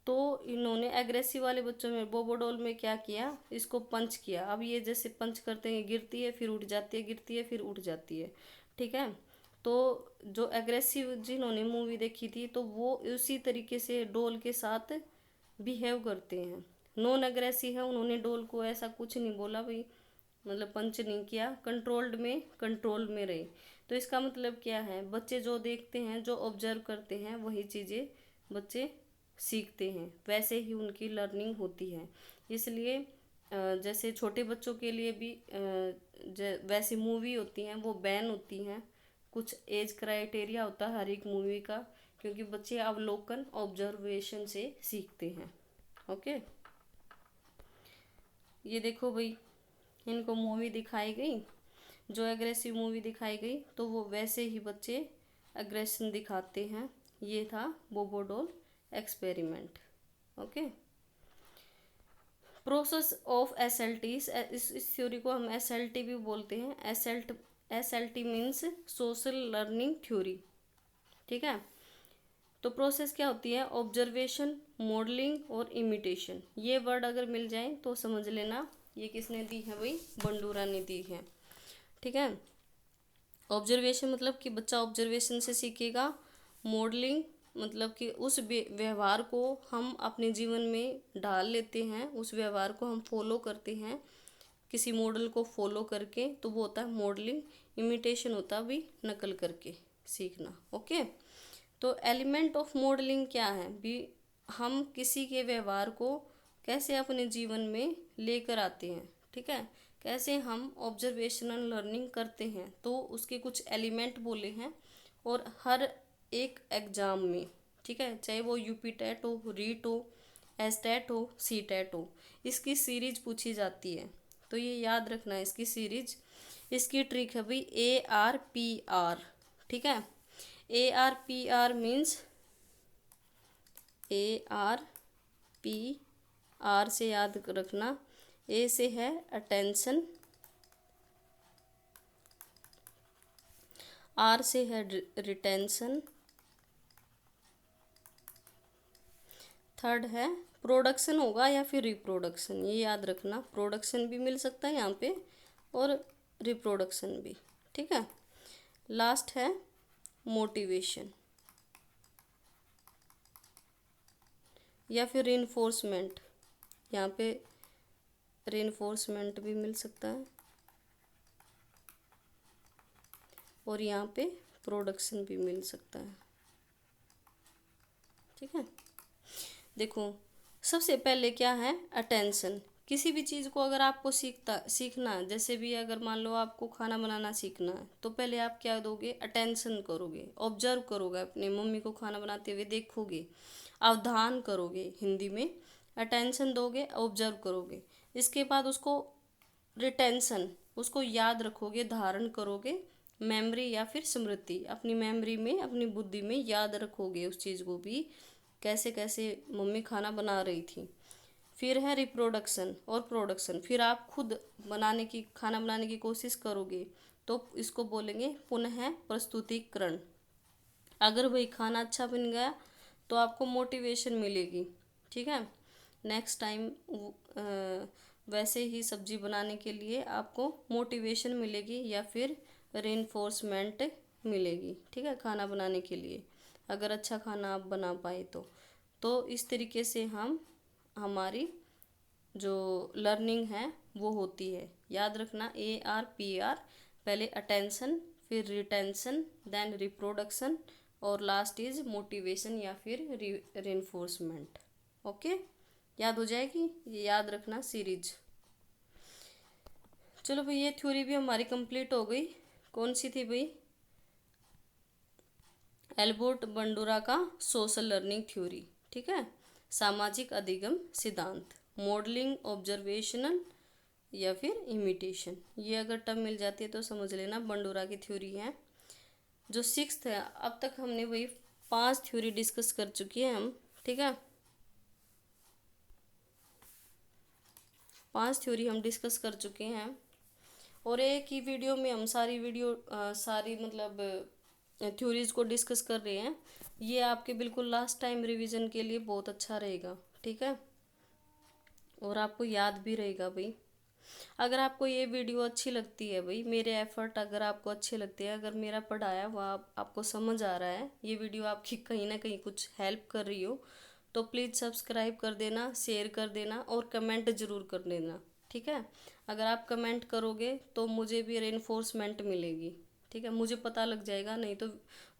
तो इन्होंने एग्रेसिव वाले बच्चों में बोबोडोल में क्या किया, इसको पंच किया। अब ये जैसे पंच करते हैं, गिरती है फिर उठ जाती है, गिरती है फिर उठ जाती है, ठीक है। तो जो एग्रेसिव जिन्होंने मूवी देखी थी तो वो उसी तरीके से डोल के साथ बिहेव करते हैं। नॉन एग्रेसिव है, उन्होंने डोल को ऐसा कुछ नहीं बोला भाई, मतलब पंच नहीं किया, कंट्रोल में रहे। तो इसका मतलब क्या है, बच्चे जो देखते हैं, जो ऑब्जर्व करते हैं, वही चीज़ें बच्चे सीखते हैं, वैसे ही उनकी लर्निंग होती है। इसलिए जैसे छोटे बच्चों के लिए भी वैसी मूवी होती हैं वो बैन होती हैं, कुछ एज क्राइटेरिया होता है हर एक मूवी का, क्योंकि बच्चे अवलोकन ऑब्जर्वेशन से सीखते हैं। ओके, ये देखो भाई, इनको मूवी दिखाई गई, जो एग्रेसिव मूवी दिखाई गई तो वो वैसे ही बच्चे एग्रेशन दिखाते हैं। ये था बोबोडोल experiment. Okay, process of SLT, इस थ्योरी को हम एसएलटी भी बोलते हैं। SLT means social learning theory, ठीक है। तो प्रोसेस क्या होती है, ऑब्जर्वेशन, मॉडलिंग और इमिटेशन। ये वर्ड अगर मिल जाए तो समझ लेना ये किसने दी है भाई, बंडूरा ने दी है, ठीक है। ऑब्जर्वेशन मतलब कि बच्चा ऑब्जर्वेशन से सीखेगा। मॉडलिंग मतलब कि उस व्यवहार को हम अपने जीवन में डाल लेते हैं, उस व्यवहार को हम फॉलो करते हैं किसी मॉडल को फॉलो करके, तो वो होता है मॉडलिंग। इमिटेशन होता है भी नकल करके सीखना। ओके, तो एलिमेंट ऑफ मॉडलिंग क्या है भी, हम किसी के व्यवहार को कैसे अपने जीवन में लेकर आते हैं, ठीक है, कैसे हम ऑब्जर्वेशनल लर्निंग करते हैं, तो उसके कुछ एलिमेंट बोले हैं। और हर एक एग्जाम में, ठीक है, चाहे वो यूपी टेट हो, रीट हो, एस टेट हो, सी टेट हो, इसकी सीरीज पूछी जाती है। तो ये याद रखना है इसकी सीरीज। इसकी ट्रिक है भाई ARPR, ठीक है। ARPR मीन्स, ARPR से याद रखना, ए से है अटेंशन, आर से है रिटेंशन, थर्ड है प्रोडक्शन होगा या फिर रिप्रोडक्शन, ये याद रखना। प्रोडक्शन भी मिल सकता है यहाँ पे और रिप्रोडक्शन भी, ठीक है। लास्ट है मोटिवेशन या फिर रिइंफोर्समेंट, यहाँ पे रिइंफोर्समेंट भी मिल सकता है और यहाँ पे प्रोडक्शन भी मिल सकता है, ठीक है। देखो, सबसे पहले क्या है, अटेंशन। किसी भी चीज़ को अगर आपको सीखना है, जैसे भी अगर मान लो आपको खाना बनाना सीखना है, तो पहले आप क्या दोगे, अटेंशन करोगे, ऑब्जर्व करोगे, अपने मम्मी को खाना बनाते हुए देखोगे, अवधान करोगे, हिंदी में अटेंशन दोगे, ऑब्जर्व करोगे। इसके बाद उसको रिटेंशन, उसको याद रखोगे, धारण करोगे, मेमोरी या फिर स्मृति, अपनी मेमोरी में, अपनी बुद्धि में याद रखोगे उस चीज़ को भी, कैसे कैसे मम्मी खाना बना रही थी। फिर है रिप्रोडक्शन और प्रोडक्शन, फिर आप खुद खाना बनाने की कोशिश करोगे, तो इसको बोलेंगे पुनः प्रस्तुतिकरण। अगर वही खाना अच्छा बन गया तो आपको मोटिवेशन मिलेगी, ठीक है। नेक्स्ट टाइम वैसे ही सब्जी बनाने के लिए आपको मोटिवेशन मिलेगी या फिर रेनफोर्समेंट मिलेगी, ठीक है, खाना बनाने के लिए, अगर अच्छा खाना आप बना पाए तो इस तरीके से हमारी जो लर्निंग है वो होती है। याद रखना ARPR, पहले अटेंशन, फिर रिटेंशन, देन रिप्रोडक्शन और लास्ट इज मोटिवेशन या फिर रेनफोर्समेंट। ओके, याद हो जाएगी, ये याद रखना सीरीज। चलो भाई, ये थ्योरी भी हमारी कंप्लीट हो गई। कौन सी थी भाई, एल्बर्ट बंडूरा का सोशल लर्निंग थ्योरी, ठीक है, सामाजिक अधिगम सिद्धांत, मॉडलिंग, ऑब्जर्वेशनल या फिर इमिटेशन। ये अगर टर्म मिल जाती है तो समझ लेना बंडूरा की थ्योरी है। जो सिक्स्थ है, अब तक हमने वही 5 थ्योरी डिस्कस कर चुकी है हम, ठीक है, 5 थ्योरी हम डिस्कस कर चुके हैं। और एक ही वीडियो में हम सारी मतलब थ्योरीज को डिस्कस कर रहे हैं, ये आपके बिल्कुल लास्ट टाइम रिवीजन के लिए बहुत अच्छा रहेगा, ठीक है, और आपको याद भी रहेगा भाई। अगर आपको ये वीडियो अच्छी लगती है भाई, मेरे एफर्ट अगर आपको अच्छे लगते हैं, अगर मेरा पढ़ाया हुआ आपको समझ आ रहा है, ये वीडियो आपकी कहीं ना कहीं कुछ हेल्प कर रही हो, तो प्लीज़ सब्सक्राइब कर देना, शेयर कर देना और कमेंट ज़रूर कर देना, ठीक है। अगर आप कमेंट करोगे तो मुझे भी रेनफोर्समेंट मिलेगी, ठीक है, मुझे पता लग जाएगा। नहीं तो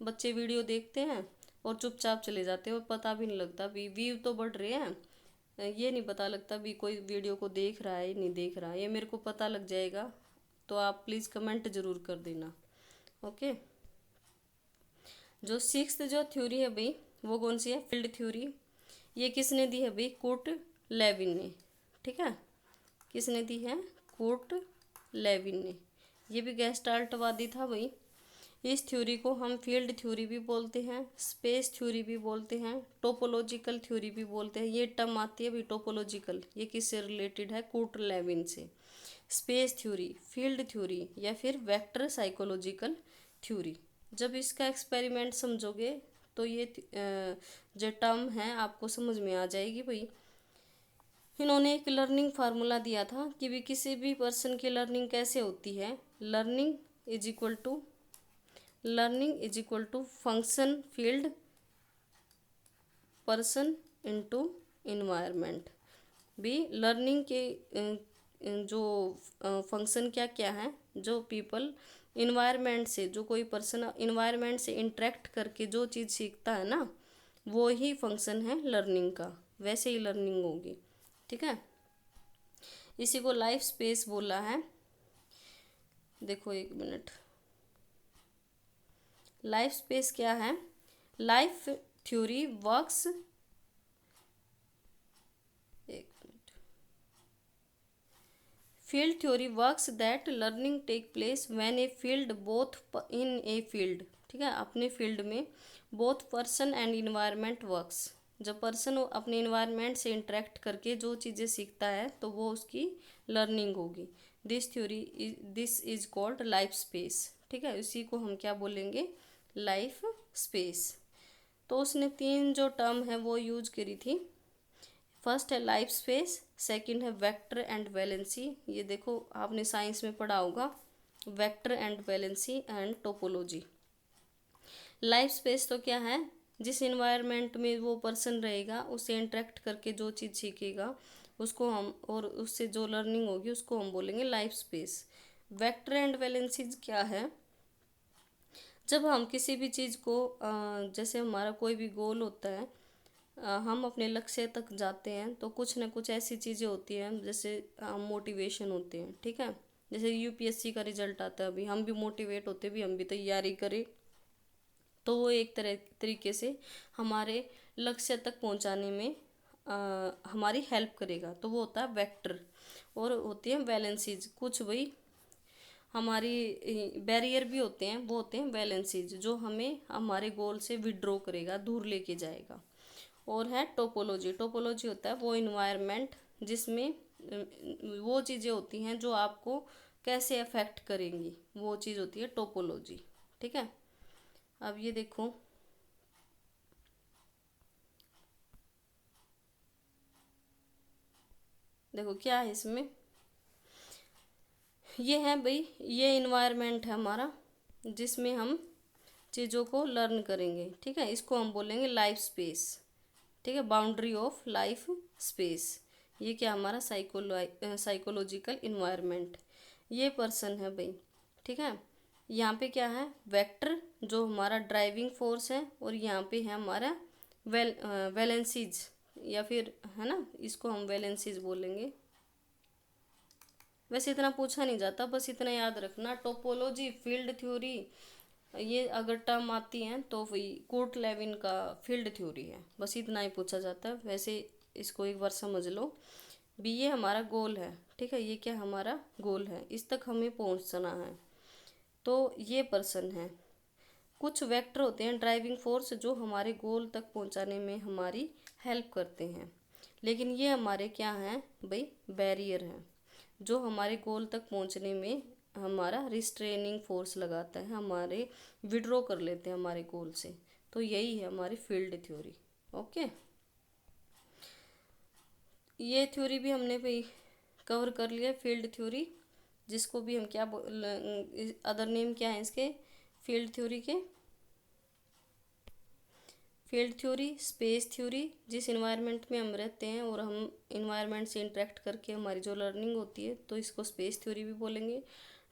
बच्चे वीडियो देखते हैं और चुपचाप चले जाते हैं और पता भी नहीं लगता भी व्यू तो बढ़ रहे हैं, ये नहीं पता लगता भी कोई वीडियो को देख रहा है नहीं देख रहा है, ये मेरे को पता लग जाएगा। तो आप प्लीज़ कमेंट ज़रूर कर देना, ओके। जो सिक्स्थ जो थ्योरी है भाई, वो कौन सी है? Field theory. ये किसने दी है भाई? कूट लेविन ने, ठीक है। किसने दी है? कूट लेविन ने। ये भी गेस्टाल्टवादी था भाई। इस थ्योरी को हम फील्ड थ्योरी भी बोलते हैं, स्पेस थ्योरी भी बोलते हैं, टोपोलॉजिकल थ्योरी भी बोलते हैं। ये टर्म आती है भी टोपोलॉजिकल, ये किससे रिलेटेड है? कूट लेविन से। स्पेस थ्योरी, फील्ड थ्योरी या फिर वेक्टर साइकोलॉजिकल थ्योरी। जब इसका एक्सपेरिमेंट समझोगे तो ये जो टर्म है आपको समझ में आ जाएगी भाई। इन्होंने एक लर्निंग फार्मूला दिया था कि भी किसी भी पर्सन की लर्निंग कैसे होती है। Learning is equal to function field person into environment. भी लर्निंग के जो फंक्शन क्या क्या है, जो पीपल इन्वायरमेंट से, जो कोई पर्सन इन्वायरमेंट से इंटरेक्ट करके जो चीज़ सीखता है ना, वो ही फंक्शन है लर्निंग का, वैसे ही लर्निंग होगी, ठीक है। इसी को लाइफ स्पेस बोला है। देखो एक मिनट, लाइफ स्पेस क्या है? लाइफ थ्योरी वर्क्स, एक minute, field theory works that learning take place when a field both in a field, ठीक है, अपने फील्ड में both person and environment works. जब पर्सन अपने इन्वायरमेंट से इंटरेक्ट करके जो चीज़ें सीखता है तो वो उसकी लर्निंग होगी। This is called life space, ठीक है, इसी को हम क्या बोलेंगे? Life space. तो उसने तीन जो टर्म है वो यूज करी थी। फर्स्ट है लाइफ स्पेस, सेकंड है वेक्टर एंड वैलेंसी, ये देखो आपने साइंस में पढ़ा होगा, vector and valency and topology. Life space तो क्या है? जिस इन्वायरमेंट में वो पर्सन रहेगा, उससे इंटरेक्ट करके जो चीज़ सीखेगा उसको हम, और उससे जो लर्निंग होगी उसको हम बोलेंगे life space. Vector and valencies क्या है? जब हम किसी भी चीज़ को जैसे हमारा कोई भी गोल होता है, हम अपने लक्ष्य तक जाते हैं तो कुछ ना कुछ ऐसी चीज़ें होती हैं, जैसे मोटिवेशन होते हैं, ठीक है। जैसे यूपीएससी का रिजल्ट आता है, अभी हम भी मोटिवेट होते भी, हम भी तैयारी करें, तो वो एक तरीके से हमारे लक्ष्य तक पहुंचाने में हमारी हेल्प करेगा, तो वो होता है वेक्टर। और होती है वैलेंसीज, कुछ वही हमारी बैरियर भी होते हैं, वो होते हैं वैलेंसीज, जो हमें हमारे गोल से विड्रॉ करेगा, दूर लेके जाएगा। और है टोपोलॉजी। टोपोलॉजी होता है वो इन्वायरमेंट जिसमें वो चीज़ें होती हैं जो आपको कैसे अफेक्ट करेंगी, वो चीज़ होती है टोपोलॉजी, ठीक है। अब ये देखो, देखो क्या है इसमें, ये है भाई, ये इन्वायरमेंट है हमारा जिसमें हम चीज़ों को लर्न करेंगे, ठीक है, इसको हम बोलेंगे लाइफ स्पेस, ठीक है, बाउंड्री ऑफ लाइफ स्पेस। ये क्या हमारा साइकोलॉजिकल इन्वायरमेंट। ये पर्सन है भाई, ठीक है। यहाँ पे क्या है? वेक्टर, जो हमारा ड्राइविंग फोर्स है, और यहाँ पे है हमारा वैलेंसीज, या फिर है ना, इसको हम वैलेंसीज बोलेंगे। वैसे इतना पूछा नहीं जाता, बस इतना याद रखना, टोपोलॉजी, फील्ड थ्योरी, ये अगर टर्म आती हैं तो वही कोर्ट लेविन का फील्ड थ्योरी है, बस इतना ही पूछा जाता है। वैसे इसको एक बार समझ लो भी, ये हमारा गोल है, ठीक है, ये क्या हमारा गोल है, इस तक हमें पहुंचना है, तो ये पर्सन है। कुछ वेक्टर होते हैं ड्राइविंग फोर्स, जो हमारे गोल तक पहुंचाने में हमारी हेल्प करते हैं, लेकिन ये हमारे क्या हैं भाई? बैरियर हैं, जो हमारे गोल तक पहुंचने में हमारा रिस्ट्रेनिंग फोर्स लगाता है, हमारे विड्रॉ कर लेते हैं हमारे गोल से। तो यही है हमारी फील्ड थ्योरी। ओके, ये थ्योरी भी हमने भाई कवर कर लिया, फील्ड थ्योरी, जिसको भी हम क्या अदर नेम क्या है इसके फील्ड थ्योरी के। फील्ड थ्योरी, स्पेस थ्योरी, जिस इन्वायरमेंट में हम रहते हैं और हम इन्वायरमेंट से इंटरेक्ट करके हमारी जो लर्निंग होती है, तो इसको स्पेस थ्योरी भी बोलेंगे।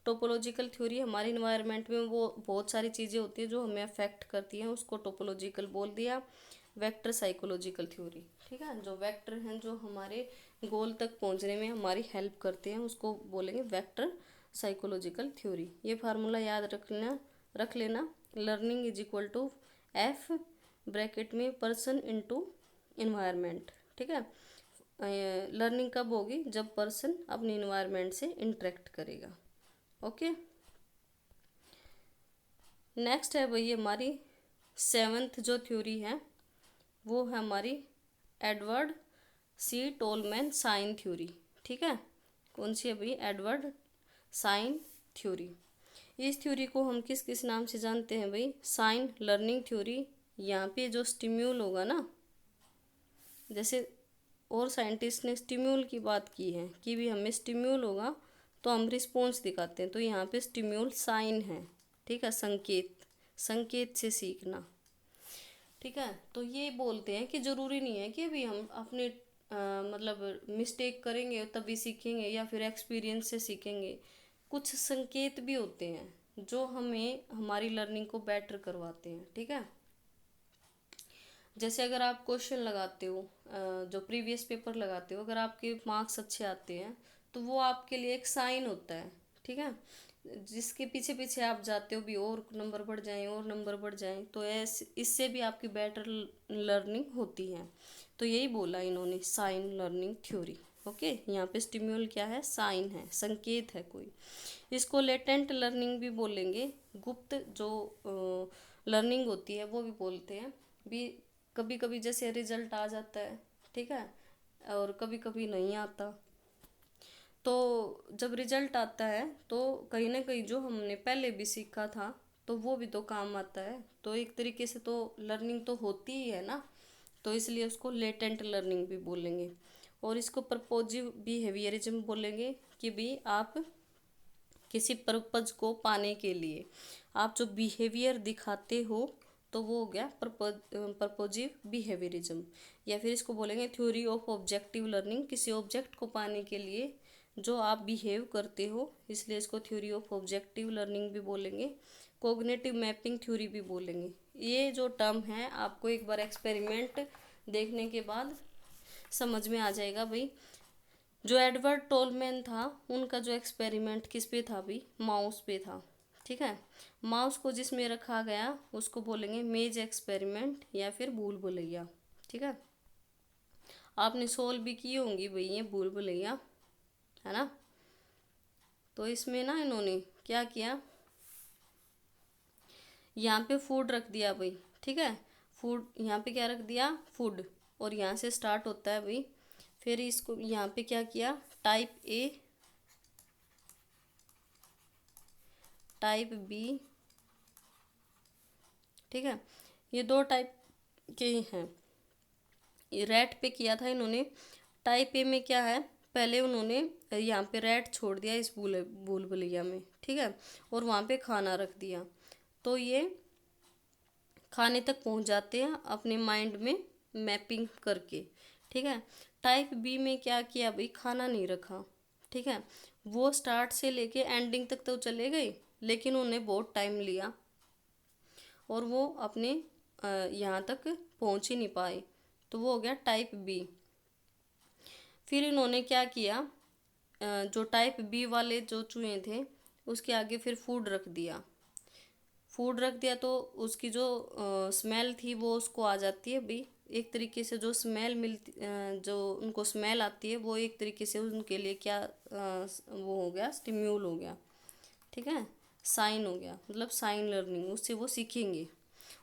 टोपोलॉजिकल थ्योरी, हमारे इन्वायरमेंट में वो बहुत सारी चीज़ें होती हैं जो हमें अफेक्ट करती हैं, उसको टोपोलॉजिकल बोल दिया। वेक्टर साइकोलॉजिकल थ्योरी, ठीक है, जो वेक्टर हैं जो हमारे गोल तक पहुंचने में हमारी हेल्प करते हैं, उसको बोलेंगे वेक्टर साइकोलॉजिकल थ्योरी। ये फार्मूला याद रख लेना, learning is equal to F bracket में पर्सन इनटू इन्वायरमेंट, ठीक है। लर्निंग कब होगी, जब पर्सन अपनी इन्वायरमेंट से इंटरेक्ट करेगा। ओके, नेक्स्ट है भाई हमारी 7th जो थ्योरी है वो है हमारी एडवर्ड सी टोलमैन साइन थ्योरी, ठीक है। कौन सी है भाई, एडवर्ड साइन थ्योरी। इस थ्योरी को हम किस किस नाम से जानते हैं भाई, साइन लर्निंग थ्योरी। यहाँ पे जो स्टिम्यूल होगा ना, जैसे और साइंटिस्ट ने स्टिम्यूल की बात की है कि भी हमें स्टिम्यूल होगा तो हम रिस्पॉन्स दिखाते हैं, तो यहाँ पे स्टिम्यूल साइन है, ठीक है, संकेत, संकेत से सीखना, ठीक है। तो ये बोलते हैं कि ज़रूरी नहीं है कि अभी हम अपने मतलब मिस्टेक करेंगे तभी सीखेंगे या फिर एक्सपीरियंस से सीखेंगे। कुछ संकेत भी होते हैं जो हमें हमारी लर्निंग को बेटर करवाते हैं, ठीक है। जैसे अगर आप क्वेश्चन लगाते हो, जो प्रीवियस पेपर लगाते हो, अगर आपके मार्क्स अच्छे आते हैं तो वो आपके लिए एक साइन होता है, ठीक है, जिसके पीछे पीछे आप जाते हो भी और नंबर बढ़ जाएं और नंबर बढ़ जाएं, तो ऐसे इससे भी आपकी बेटर लर्निंग होती है। तो यही बोला इन्होंने, साइन लर्निंग थ्योरी। ओके, यहाँ पे स्टिम्यूल क्या है, साइन है, संकेत है कोई। इसको लेटेंट लर्निंग भी बोलेंगे, गुप्त जो लर्निंग होती है वो भी बोलते हैं भी। कभी कभी जैसे रिजल्ट आ जाता है, ठीक है, और कभी कभी नहीं आता, तो जब रिजल्ट आता है तो कहीं ना कहीं जो हमने पहले भी सीखा था तो वो भी तो काम आता है, तो एक तरीके से तो लर्निंग तो होती ही है ना, तो इसलिए उसको लेटेंट लर्निंग भी बोलेंगे। और इसको प्रपोजिव बिहेवियरिज्म बोलेंगे कि भी आप किसी पर्पज को पाने के लिए आप जो बिहेवियर दिखाते हो तो वो हो गया पर्पोजिव बिहेवियरिज्म। या फिर इसको बोलेंगे थ्योरी ऑफ ऑब्जेक्टिव लर्निंग, किसी ऑब्जेक्ट को पाने के लिए जो आप बिहेव करते हो, इसलिए इसको थ्योरी ऑफ ऑब्जेक्टिव लर्निंग भी बोलेंगे। कोग्निटिव मैपिंग थ्योरी भी बोलेंगे। ये जो टर्म है आपको एक बार एक्सपेरिमेंट देखने के बाद समझ में आ जाएगा भाई। जो एडवर्ड टोलमैन था उनका जो एक्सपेरिमेंट किस पे था भाई, माउस पे था, ठीक है। माउस को जिसमें रखा गया उसको बोलेंगे मेज एक्सपेरिमेंट या फिर भूल भुलैया, ठीक है। आपने सोल्व भी की होंगी भाई ये भूल भुलैया, है ना। तो इसमें ना इन्होंने क्या किया, यहाँ पे फूड रख दिया भाई, ठीक है, फूड यहाँ पे क्या रख दिया, फूड, और यहाँ से स्टार्ट होता है भाई। फिर इसको यहाँ पे क्या किया, टाइप ए, टाइप बी, ठीक है, ये दो टाइप के हैं। ये रैट पे किया था इन्होंने। टाइप ए में क्या है, पहले उन्होंने यहाँ पे रैट छोड़ दिया इस भूल भुलैया में, ठीक है, और वहाँ पे खाना रख दिया, तो ये खाने तक पहुँच जाते हैं अपने माइंड में मैपिंग करके, ठीक है। टाइप बी में क्या किया भाई, खाना नहीं रखा, ठीक है, वो स्टार्ट से लेके एंडिंग तक तो चले गए लेकिन उन्हें बहुत टाइम लिया और वो अपने यहाँ तक पहुँच ही नहीं पाए, तो वो हो गया टाइप बी। फिर इन्होंने क्या किया, जो टाइप बी वाले जो चूहे थे उसके आगे फिर फूड रख दिया, फूड रख दिया तो उसकी जो स्मेल थी वो उसको आ जाती है भाई। एक तरीके से जो स्मेल मिलती जो उनको स्मेल आती है वो एक तरीके से उनके लिए क्या वो हो गया, स्टिम्यूल हो गया, ठीक है, साइन हो गया, मतलब साइन लर्निंग, उससे वो सीखेंगे।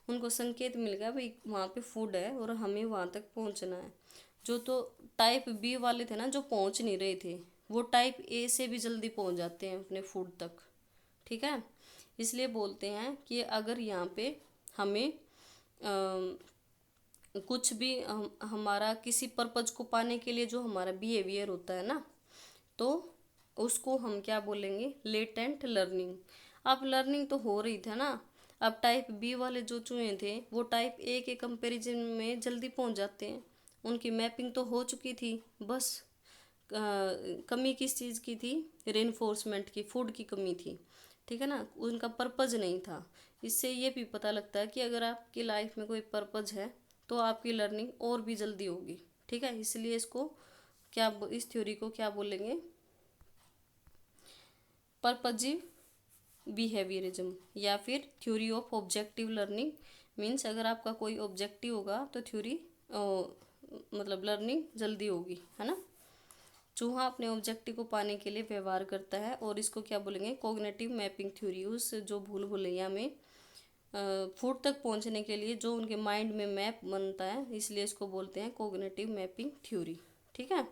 उनको संकेत मिल गया भाई वहाँ पे फूड है और हमें वहाँ तक पहुँचना है। जो तो टाइप बी वाले थे ना, जो पहुँच नहीं रहे थे, वो टाइप ए से भी जल्दी पहुंच जाते हैं अपने फूड तक। ठीक है, इसलिए बोलते हैं कि अगर यहाँ पे हमें कुछ भी हमारा किसी पर्पज को पाने के लिए जो हमारा बिहेवियर होता है ना, तो उसको हम क्या बोलेंगे, लेटेंट लर्निंग। अब लर्निंग तो हो रही था ना, अब टाइप बी वाले जो चूहे थे वो टाइप ए के कंपैरिजन में जल्दी पहुंच जाते हैं, उनकी मैपिंग तो हो चुकी थी, बस कमी किस चीज़ की थी, रेनफोर्समेंट की, फूड की कमी थी। ठीक है ना, उनका पर्पज नहीं था। इससे ये भी पता लगता है कि अगर आपकी लाइफ में कोई पर्पज है तो आपकी लर्निंग और भी जल्दी होगी। ठीक है, इसलिए इसको क्या, इस थ्योरी को क्या बोलेंगे, पर्पजिव बिहेवियरिज्म या फिर theory of objective learning. Means अगर आपका कोई ऑब्जेक्टिव होगा तो थ्योरी मतलब लर्निंग जल्दी होगी, है ना। चूहा अपने ऑब्जेक्टिव को पाने के लिए व्यवहार करता है, और इसको क्या बोलेंगे, कॉग्निटिव मैपिंग थ्योरी। उस जो भूल भुलैया में फूड तक पहुंचने के लिए जो उनके माइंड में मैप बनता है, इसलिए इसको बोलते हैं कॉग्निटिव मैपिंग थ्योरी। ठीक है,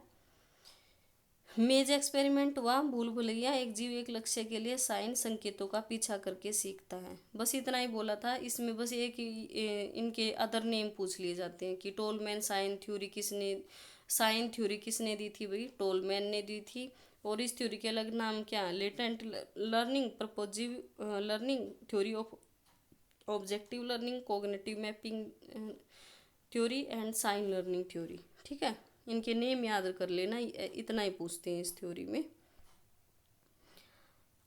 मेज एक्सपेरिमेंट हुआ, भूल भुलैया, एक जीव एक लक्ष्य के लिए साइन संकेतों का पीछा करके सीखता है। बस इतना ही बोला था इसमें, बस एक ही इनके अदर नेम पूछ लिए जाते हैं कि टोलमैन साइन थ्योरी किसने दी थी, भाई टोलमैन ने दी थी। और इस थ्योरी के अलग नाम क्या, latent learning, purposive learning, theory of objective learning, cognitive mapping theory and sign learning theory. ठीक है, इनके नेम याद कर लेना, इतना ही पूछते हैं इस थ्योरी में।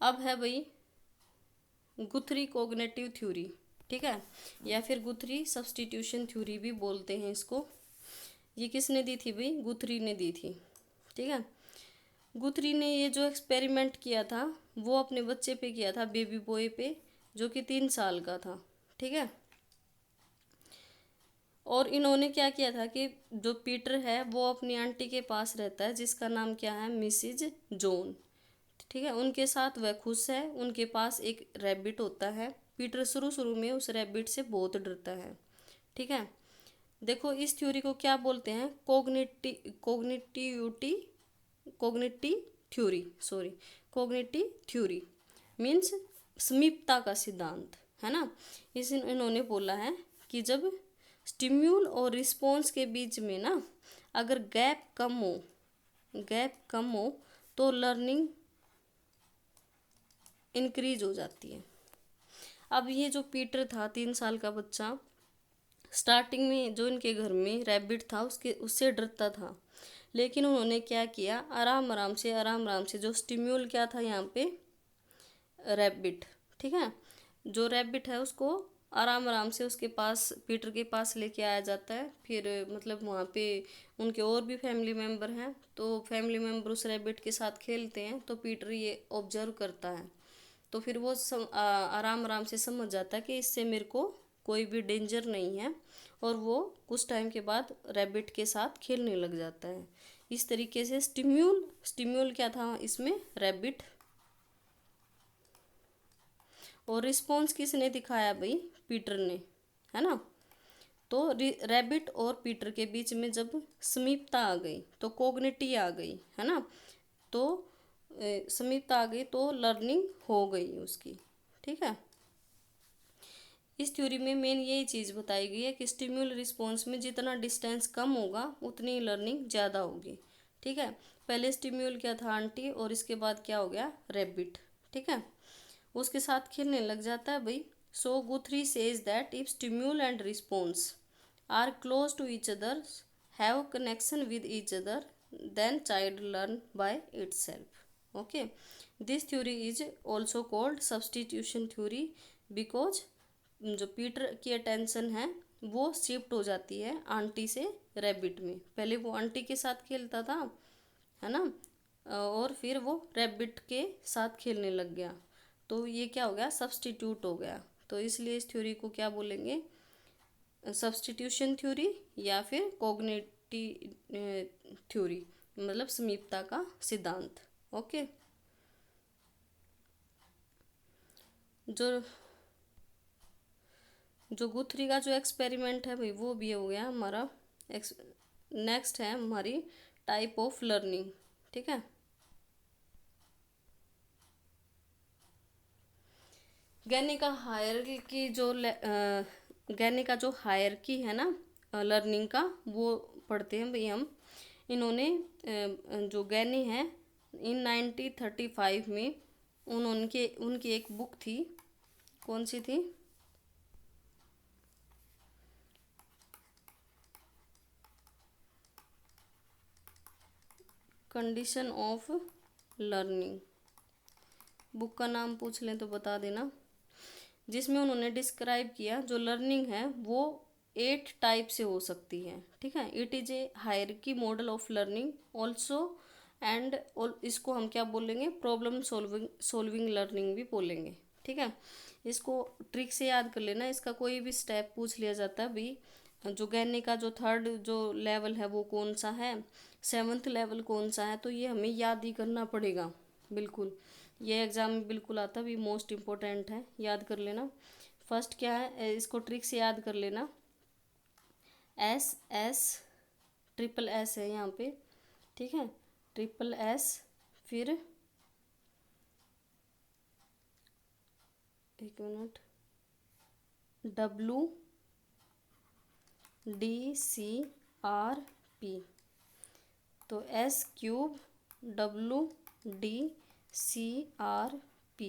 अब है भाई गुथरी कॉग्निटिव थ्योरी। ठीक है, या फिर गुथरी सब्स्टिट्यूशन थ्योरी भी बोलते हैं इसको। ये किसने दी थी भाई, गुथरी ने दी थी। ठीक है, गुथरी ने ये जो एक्सपेरिमेंट किया था वो अपने बच्चे पे किया था, बेबी बॉय पे, जो कि 3 साल का था। ठीक है, और इन्होंने क्या किया था कि जो पीटर है वो अपनी आंटी के पास रहता है, जिसका नाम क्या है, मिसिज जॉन। ठीक है, उनके साथ वह खुश है, उनके पास एक रैबिट होता है। पीटर शुरू शुरू में उस रैबिट से बहुत डरता है। ठीक है, देखो इस थ्योरी को क्या बोलते हैं, cognitive theory, sorry, cognitive theory means समीपता का सिद्धांत, है ना। इन्होंने बोला है कि जब स्टिम्यूल और रिस्पॉन्स के बीच में ना अगर गैप कम हो तो लर्निंग इंक्रीज हो जाती है। अब ये जो पीटर था, 3 साल का बच्चा, स्टार्टिंग में जो इनके घर में रैबिट था उससे डरता था, लेकिन उन्होंने क्या किया, आराम आराम से जो स्टिम्यूल क्या था यहाँ पे, रैबिट। ठीक है, जो रैबिट है उसको आराम से उसके पास, पीटर के पास लेके आया जाता है। फिर मतलब वहाँ पे उनके और भी फैमिली मेम्बर हैं, तो फैमिली मेम्बर उस रैबिट के साथ खेलते हैं, तो पीटर ये ऑब्जर्व करता है। तो फिर वो आराम से समझ जाता है कि इससे मेरे को कोई भी डेंजर नहीं है, और वो कुछ टाइम के बाद रैबिट के साथ खेलने लग जाता है। इस तरीके से स्टिम्यूल क्या था इसमें, रैबिट, और रिस्पॉन्स किसने दिखाया भाई, पीटर ने, है ना। तो रैबिट और पीटर के बीच में जब समीपता आ गई तो कोग्निटी आ गई, है ना, तो समीपता आ गई तो लर्निंग हो गई उसकी। ठीक है, इस थ्योरी में मेन यही चीज़ बताई गई है कि स्टिम्यूल रिस्पॉन्स में जितना डिस्टेंस कम होगा उतनी लर्निंग ज़्यादा होगी। ठीक है, पहले स्टिम्यूल क्या था, आंटी, और इसके बाद क्या हो गया, रैबिट। ठीक है, उसके साथ खेलने लग जाता है भाई। So Guthrie says that if stimulus and response are close to each other, have connection with each other, then child learn by itself. Okay, this theory is also called substitution theory, because जो Peter की attention है वो shift हो जाती है aunty से rabbit में। पहले वो आंटी के साथ खेलता था, है ना, और फिर वो रैबिट के साथ खेलने लग गया, तो ये क्या हो गया, सब्सटीट्यूट हो गया। तो इसलिए इस थ्योरी को क्या बोलेंगे, सब्सटीट्यूशन थ्योरी या फिर कॉग्निटिव थ्योरी, मतलब समीपता का सिद्धांत। ओके, जो गुथरी का जो एक्सपेरिमेंट है भाई वो भी हो गया हमारा। नेक्स्ट है हमारी टाइप ऑफ लर्निंग। ठीक है, गैनिका हायरार्की गैनिका जो हायरार्की है ना लर्निंग का, वो पढ़ते हैं भाई हम। इन्होंने जो गैनी है इन 1935 में उनकी एक बुक थी, कौन सी थी? Condition of learning. बुक का नाम पूछ लें तो बता देना। जिसमें उन्होंने डिस्क्राइब किया जो लर्निंग है वो 8 टाइप से हो सकती है, ठीक है। It is a hierarchy model of learning also and इसको हम क्या बोलेंगे? प्रॉब्लम सॉल्विंग लर्निंग भी बोलेंगे, ठीक है। इसको ट्रिक से याद कर लेना। इसका कोई भी स्टेप पूछ लिया जाता है भी, जो गैनी का जो थर्ड जो लेवल है वो कौन सा है, 7th लेवल कौन सा है, तो ये हमें याद ही करना पड़ेगा। बिल्कुल, ये एग्जाम में बिल्कुल आता भी, मोस्ट इम्पोर्टेंट है, याद कर लेना। फर्स्ट क्या है, इसको ट्रिक से याद कर लेना। एस ट्रिपल एस है यहाँ पे, ठीक है, ट्रिपल एस, फिर एक मिनट, WDCRP। तो S³ WDCRP।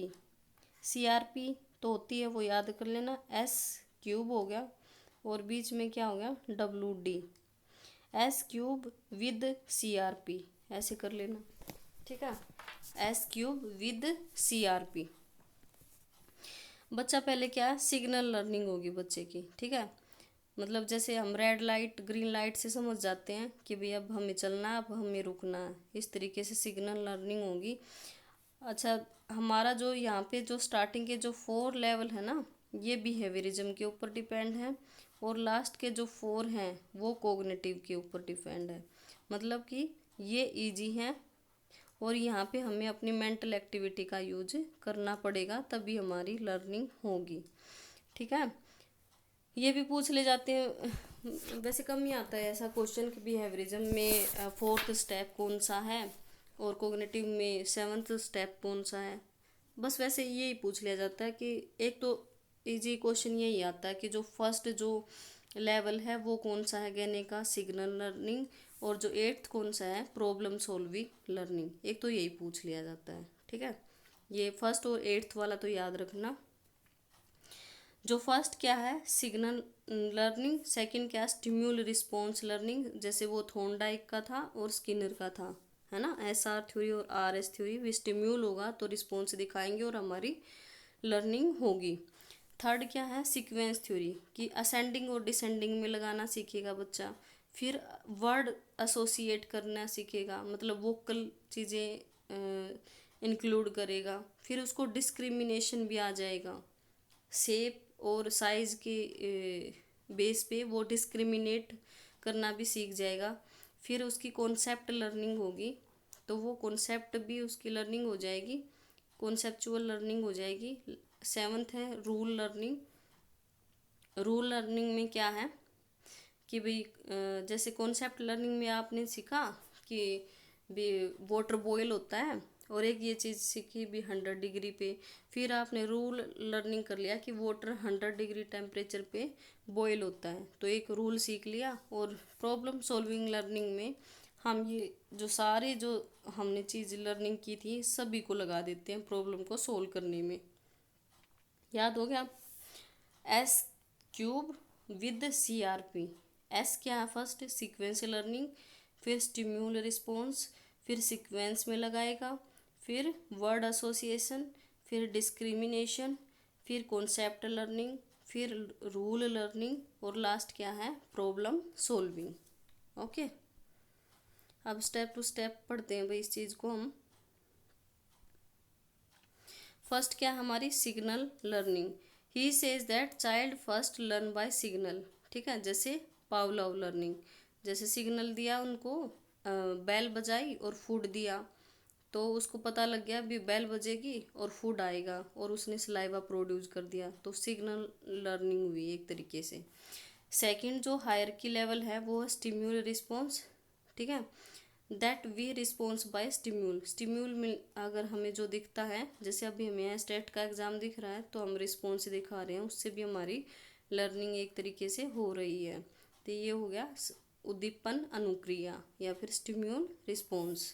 CRP तो होती है वो याद कर लेना, S³ हो गया और बीच में क्या हो गया? WD। S³ विद CRP, ऐसे कर लेना, ठीक है। S³ with CRP। बच्चा पहले क्या है, सिग्नल लर्निंग होगी बच्चे की, ठीक है। मतलब जैसे हम रेड लाइट ग्रीन लाइट से समझ जाते हैं कि भाई अब हमें चलना है, अब हमें रुकना है, इस तरीके से सिग्नल लर्निंग होगी। अच्छा, हमारा जो यहाँ पे जो स्टार्टिंग के जो 4 लेवल है ना, ये बिहेवियरिज्म के ऊपर डिपेंड है, और लास्ट के जो 4 हैं वो कोग्निटिव के ऊपर डिपेंड है। मतलब कि ये इजी है, और यहाँ पे हमें अपनी मेंटल एक्टिविटी का यूज करना पड़ेगा, तभी हमारी लर्निंग होगी, ठीक है। ये भी पूछ ले जाते हैं, वैसे कम ही आता है ऐसा क्वेश्चन कि बिहेवियरिज्म में 4th स्टेप कौन सा है और कोग्निटिव में 7th स्टेप कौन सा है। बस वैसे यही पूछ लिया जाता है कि एक तो इजी क्वेश्चन यही आता है कि जो फर्स्ट जो लेवल है वो कौन सा है, कहने का सिग्नल लर्निंग, और जो 8th कौन सा है, प्रॉब्लम सॉल्विंग लर्निंग। एक तो यही पूछ लिया जाता है, ठीक है। ये फर्स्ट और 8th वाला तो याद रखना। जो फर्स्ट क्या है, सिग्नल लर्निंग, सेकंड क्या है, स्टिम्यूल रिस्पॉन्स लर्निंग, जैसे वो थॉर्नडाइक का था और स्किनर का था, है ना। SR थ्योरी और RS थ्योरी, भी स्टिम्यूल होगा तो रिस्पॉन्स दिखाएंगे और हमारी लर्निंग होगी। थर्ड क्या है, सीक्वेंस थ्योरी, कि असेंडिंग और डिसेंडिंग में लगाना सीखेगा बच्चा। फिर वर्ड एसोसिएट करना सीखेगा, मतलब वोकल चीज़ें इंक्लूड करेगा। फिर उसको डिस्क्रिमिनेशन भी आ जाएगा, शेप और साइज के बेस पे वो डिस्क्रिमिनेट करना भी सीख जाएगा। फिर उसकी कॉन्सेप्ट लर्निंग होगी, तो वो कॉन्सेप्ट भी उसकी लर्निंग हो जाएगी, कॉन्सेप्चुअल लर्निंग हो जाएगी। 7th है रूल लर्निंग। रूल लर्निंग में क्या है कि भाई जैसे कॉन्सेप्ट लर्निंग में आपने सीखा कि भी वाटर बॉयल होता है, और एक ये चीज़ सीखी भी 100 डिग्री पे। फिर आपने रूल लर्निंग कर लिया कि वाटर 100 डिग्री टेम्परेचर पे बॉयल होता है, तो एक रूल सीख लिया। और प्रॉब्लम सॉल्विंग लर्निंग में हम ये जो सारे जो हमने चीज़ लर्निंग की थी सभी को लगा देते हैं प्रॉब्लम को सोल्व करने में। याद हो गया? S³ with CRP। S क्या है, फर्स्ट सीक्वेंस लर्निंग, फिर स्टिम्यूल रिस्पॉन्स, फिर सीक्वेंस में लगाएगा, फिर वर्ड एसोसिएशन, फिर डिस्क्रिमिनेशन, फिर कॉन्सेप्ट लर्निंग, फिर रूल लर्निंग, और लास्ट क्या है, प्रॉब्लम सोल्विंग। ओके, अब स्टेप टू स्टेप पढ़ते हैं भाई इस चीज़ को हम। फर्स्ट क्या हमारी signal learning. He says that child first learn buy signal, ठीक है। जैसे पावलोव लर्निंग, जैसे सिग्नल दिया उनको, बेल बजाई और फूड दिया, तो उसको पता लग गया भी बेल बजेगी और फूड आएगा, और उसने सलाइवा प्रोड्यूस कर दिया, तो सिग्नल लर्निंग हुई एक तरीके से। सेकंड जो हायरार्की लेवल है वो है स्टिम्यूल रिस्पॉन्स, ठीक है। That we response by stimulus. Stimulus में अगर हमें जो दिखता है, जैसे अभी हमें स्टेट का एग्ज़ाम दिख रहा है तो हम रिस्पॉन्स दिखा रहे हैं, उससे भी हमारी लर्निंग एक तरीके से हो रही है। तो ये हो गया उद्दीपन अनुक्रिया या फिर स्टिम्यूल रिस्पॉन्स।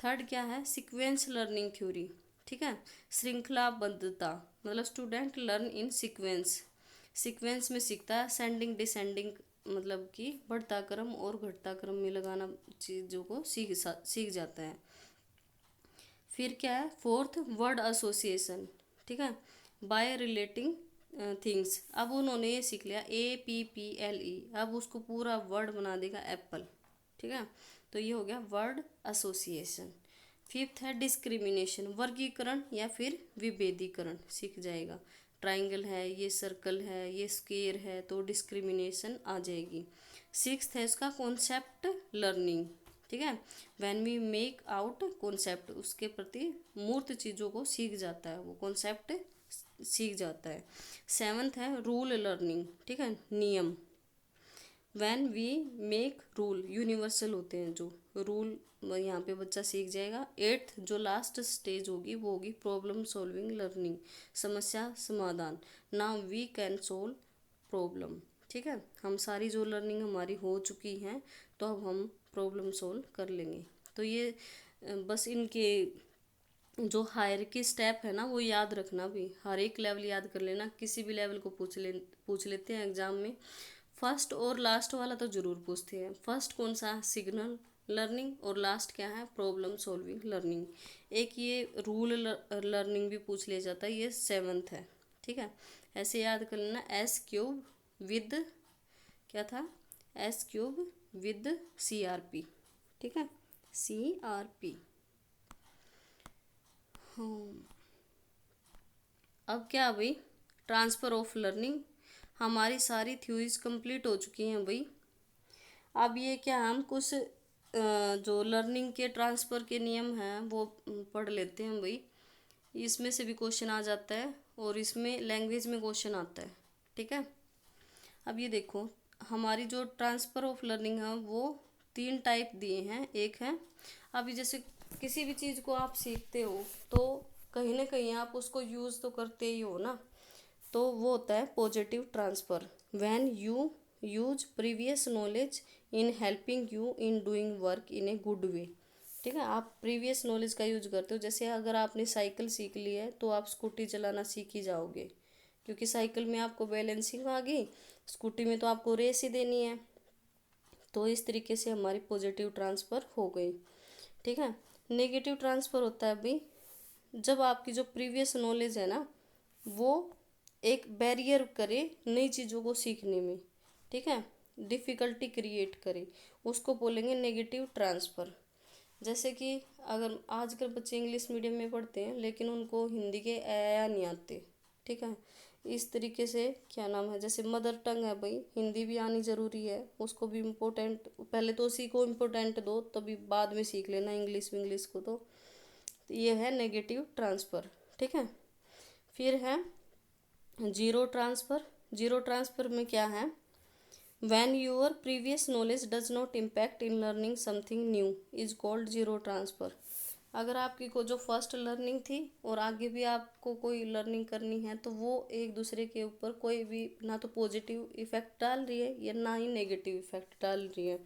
थर्ड क्या है, सीक्वेंस लर्निंग थ्योरी। ठीक है, श्रृंखलाबद्धता, मतलब student learn in sequence. Sequence में सीखता है, असेंडिंग डिसेंडिंग, मतलब कि बढ़ता क्रम और घटता क्रम में लगाना चीज़ों को सीख जाता है। फिर क्या है, फोर्थ वर्ड एसोसिएशन। ठीक है, बाय रिलेटिंग थिंग्स। अब उन्होंने ये सीख लिया APPLE, अब उसको पूरा वर्ड बना देगा एप्पल। ठीक है, तो ये हो गया वर्ड एसोसिएशन। फिफ्थ है डिस्क्रिमिनेशन, वर्गीकरण या फिर विभेदीकरण सीख जाएगा। ट्राइंगल है, ये सर्कल है, ये स्क्वायर है, तो डिस्क्रिमिनेशन आ जाएगी। सिक्स्थ है इसका कॉन्सेप्ट लर्निंग। ठीक है, when we make out concept, उसके प्रति मूर्त चीज़ों को सीख जाता है, वो कॉन्सेप्ट सीख जाता है। सेवन्थ है रूल लर्निंग। ठीक है, नियम। When we make rule, universal होते हैं जो रूल, यहाँ पे बच्चा सीख जाएगा। एट्थ जो लास्ट स्टेज होगी वो होगी प्रॉब्लम सॉल्विंग लर्निंग, समस्या समाधान। Now we can solve problem. ठीक है, हम सारी जो लर्निंग हमारी हो चुकी हैं तो अब हम प्रॉब्लम सोल्व कर लेंगे। तो ये बस इनके जो हायर की स्टेप है ना वो याद रखना, भी हर एक लेवल याद कर लेना, किसी भी लेवल को पूछ लेते हैं एग्जाम में। फर्स्ट और लास्ट वाला तो जरूर पूछते हैं। फर्स्ट कौन सा है, सिग्नल लर्निंग, और लास्ट क्या है, प्रॉब्लम सॉल्विंग लर्निंग। एक ये रूल लर्निंग भी पूछ लिया जाता है, ये सेवन्थ है। ठीक है, ऐसे याद कर लेना। S³ विद क्या था, S³ विद CRP। ठीक है, CRP। हाँ, अब क्या भाई, ट्रांसफ़र ऑफ लर्निंग। हमारी सारी थ्योरीज कंप्लीट हो चुकी हैं भाई। अब ये क्या, हम कुछ जो लर्निंग के ट्रांसफ़र के नियम हैं वो पढ़ लेते हैं भाई। इसमें से भी क्वेश्चन आ जाता है और इसमें लैंग्वेज में क्वेश्चन आता है। ठीक है, अब ये देखो, हमारी जो ट्रांसफ़र ऑफ लर्निंग है वो 3 टाइप दिए हैं। एक है, अभी जैसे किसी भी चीज़ को आप सीखते हो तो कहीं ना कहीं आप उसको यूज़ तो करते ही हो ना, तो वो होता है positive transfer. When you use previous knowledge in helping you in doing work in a good way. ठीक है, आप प्रीवियस नॉलेज का यूज करते हो। जैसे अगर आपने साइकिल सीख ली है तो आप स्कूटी चलाना सीख ही जाओगे, क्योंकि साइकिल में आपको बैलेंसिंग आ गई, स्कूटी में तो आपको रेस ही देनी है। तो इस तरीके से हमारी पॉजिटिव ट्रांसफ़र हो गई। ठीक है, नेगेटिव ट्रांसफ़र होता है भाई जब आपकी जो प्रीवियस नॉलेज है ना वो एक बैरियर करे नई चीज़ों को सीखने में। ठीक है, डिफ़िकल्टी क्रिएट करे, उसको बोलेंगे नेगेटिव ट्रांसफ़र। जैसे कि अगर आजकल बच्चे इंग्लिश मीडियम में पढ़ते हैं लेकिन उनको हिंदी के ऐ नहीं आते। ठीक है, इस तरीके से क्या नाम है, जैसे मदर टंग है भाई, हिंदी भी आनी ज़रूरी है, उसको भी इम्पोर्टेंट, पहले तो उसी को इम्पोर्टेंट दो तभी बाद में सीख लेना इंग्लिश को। तो ये है नेगेटिव ट्रांसफ़र। ठीक है, फिर है जीरो ट्रांसफ़र। जीरो ट्रांसफ़र में क्या है, when your previous knowledge does not impact in learning something new is called zero transfer. अगर आपकी को जो फर्स्ट लर्निंग थी और आगे भी आपको कोई लर्निंग करनी है तो वो एक दूसरे के ऊपर कोई भी ना तो पॉजिटिव इफेक्ट डाल रही है या ना ही नेगेटिव इफेक्ट डाल रही है,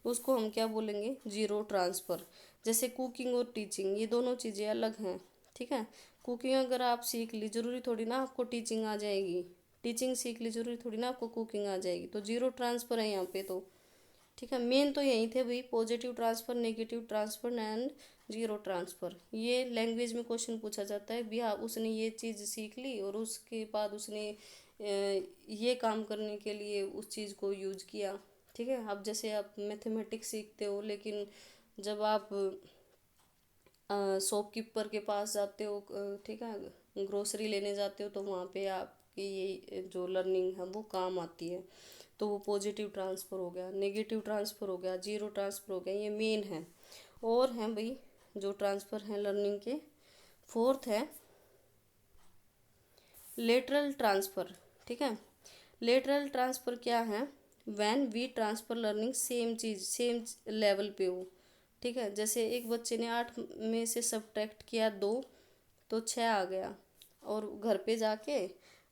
उसको हम क्या बोलेंगे, जीरो ट्रांसफ़र। जैसे कुकिंग और टीचिंग, ये दोनों चीज़ें अलग हैं। ठीक है, कुकिंग अगर आप सीख ली जरूरी थोड़ी ना आपको टीचिंग आ जाएगी, टीचिंग सीख ली जरूरी थोड़ी ना आपको कुकिंग आ जाएगी। तो जीरो ट्रांसफ़र है यहाँ पे तो। ठीक है, मेन तो यही थे भाई, positive transfer, negative transfer and zero transfer. ये लैंग्वेज में क्वेश्चन पूछा जाता है भी, हाँ उसने ये चीज़ सीख ली और उसके बाद उसने ये काम करने के लिए उस चीज़ को यूज किया। ठीक है, अब जैसे आप मैथमेटिक्स सीखते हो लेकिन जब आप शॉपकीपर के पास जाते हो, ठीक है, ग्रोसरी लेने जाते हो तो वहाँ पे आपकी ये जो लर्निंग है वो काम आती है। तो वो पॉजिटिव ट्रांसफ़र हो गया, नेगेटिव ट्रांसफ़र हो गया, जीरो ट्रांसफ़र हो गया, ये मेन है। और हैं भाई जो ट्रांसफ़र हैं लर्निंग के। फोर्थ है लेटरल ट्रांसफ़र। ठीक है, लेटरल ट्रांसफ़र क्या है, when we transfer learning same चीज़ सेम लेवल पे हो। ठीक है, जैसे एक बच्चे ने 8 में से सब्ट्रैक्ट किया 2 तो 6 आ गया, और घर पे जाके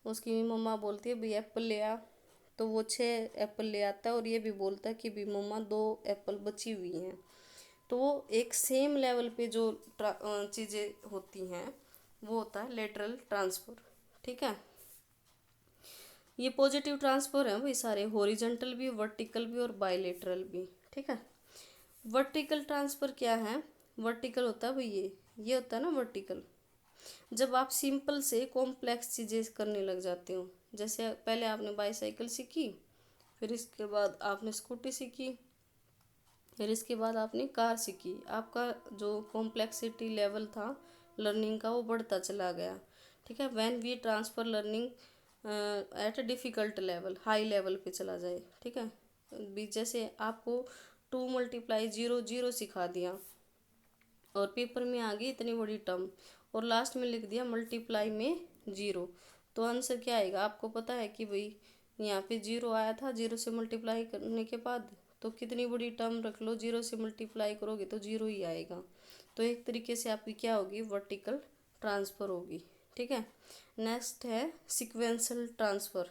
उसकी मम्मा बोलती है भाई एप्पल ले आ, तो वो 6 एप्पल ले आता है और ये भी बोलता है कि भी मम्मा 2 एप्पल बची हुई हैं। तो वो एक सेम लेवल पे जो चीज़ें होती हैं वो होता है लेटरल ट्रांसफ़र। ठीक है, ये पॉजिटिव ट्रांसफ़र है भाई सारे, हॉरिजॉन्टल भी, वर्टिकल भी और बायलेटरल भी। ठीक है, वर्टिकल ट्रांसफ़र क्या है? वर्टिकल होता है भाई ये होता है ना वर्टिकल, जब आप सिंपल से कॉम्प्लेक्स चीज़ें करने लग जाते हो। जैसे पहले आपने बाईसाइकिल सीखी, फिर इसके बाद आपने स्कूटी सीखी, फिर इसके बाद आपने कार सीखी, आपका जो कॉम्प्लेक्सिटी लेवल था लर्निंग का वो बढ़ता चला गया। ठीक है, when we transfer learning at difficult level, high level पे चला जाए। ठीक है, भी जैसे आपको 2 × 0 0 सिखा दिया और पेपर में आ गई इतनी बड़ी टर्म और लास्ट में लिख दिया मल्टीप्लाई में 0, तो आंसर क्या आएगा? आपको पता है कि भाई यहाँ पे 0 आया था, 0 से मल्टीप्लाई करने के बाद तो कितनी बड़ी टर्म रख लो, 0 से मल्टीप्लाई करोगे तो 0 ही आएगा। तो एक तरीके से आपकी क्या होगी? वर्टिकल ट्रांसफ़र होगी। ठीक है, नेक्स्ट है सिक्वेंशियल ट्रांसफ़र।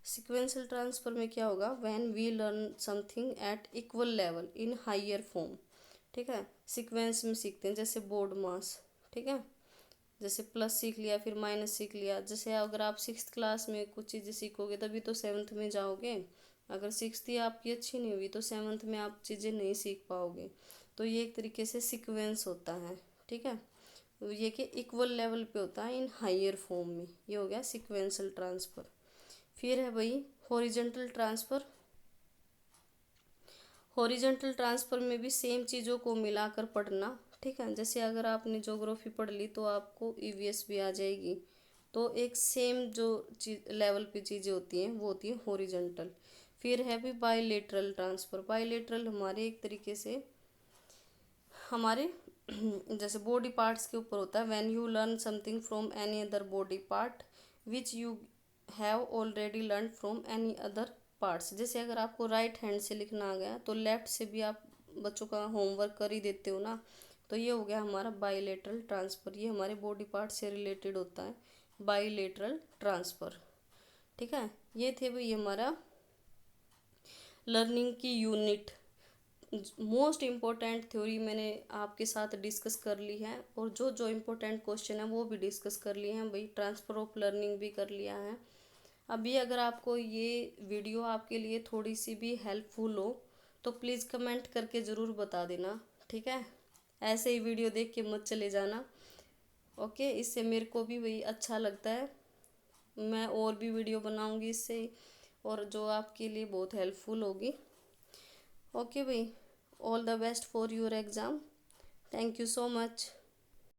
सिक्वेंशियल ट्रांसफ़र में क्या होगा? When we learn something at equal level in higher form. ठीक है, सीक्वेंस में सीखते हैं, जैसे बोर्ड मास। ठीक है, जैसे प्लस सीख लिया फिर माइनस सीख लिया। जैसे अगर आप 6th क्लास में कुछ चीज़ें सीखोगे तभी तो 7th में जाओगे, अगर 6th ही आपकी अच्छी नहीं हुई तो 7th में आप चीज़ें नहीं सीख पाओगे। तो ये एक तरीके से सीक्वेंस होता है। ठीक है, ये कि इक्वल लेवल पे होता है इन हायर फॉर्म में, ये हो गया सिक्वेंशियल ट्रांसफ़र। फिर है भाई हॉरिजॉन्टल ट्रांसफ़र। हॉरिजॉन्टल ट्रांसफ़र में भी सेम चीज़ों को मिलाकर पढ़ना। ठीक है, जैसे अगर आपने ज्योग्राफी पढ़ ली तो आपको ईवीएस भी आ जाएगी। तो एक सेम जो चीज लेवल पे चीज़ें होती हैं वो होती है हॉरिजॉन्टल। फिर है भी बायलेटरल ट्रांसफ़र। बायलेटरल हमारे एक तरीके से हमारे जैसे बॉडी पार्ट्स के ऊपर होता है। When you learn something from any other body part which you have already learn from any other parts. जैसे अगर आपको राइट हैंड से लिखना आ गया तो लेफ्ट से भी आप बच्चों का होमवर्क कर ही देते हो ना, तो ये हो गया हमारा बायलेटरल ट्रांसफ़र। ये हमारे बॉडी पार्ट से रिलेटेड होता है, बायलेटरल ट्रांसफ़र। ठीक है, ये थे भाई हमारा लर्निंग की यूनिट। मोस्ट इम्पोर्टेंट थ्योरी मैंने आपके साथ डिस्कस कर ली है, और जो जो इम्पोर्टेंट क्वेश्चन है वो भी डिस्कस कर लिए हैं भाई, ट्रांसफ़र ऑफ लर्निंग भी कर लिया है। अभी अगर आपको ये वीडियो आपके लिए थोड़ी सी भी हेल्पफुल हो तो प्लीज़ कमेंट करके ज़रूर बता देना। ठीक है, ऐसे ही वीडियो देख के मत चले जाना। ओके, इससे मेरे को भी वही अच्छा लगता है, मैं और भी वीडियो बनाऊंगी इससे, और जो आपके लिए बहुत हेल्पफुल होगी। ओके भाई, all the best for your exam. Thank you so much.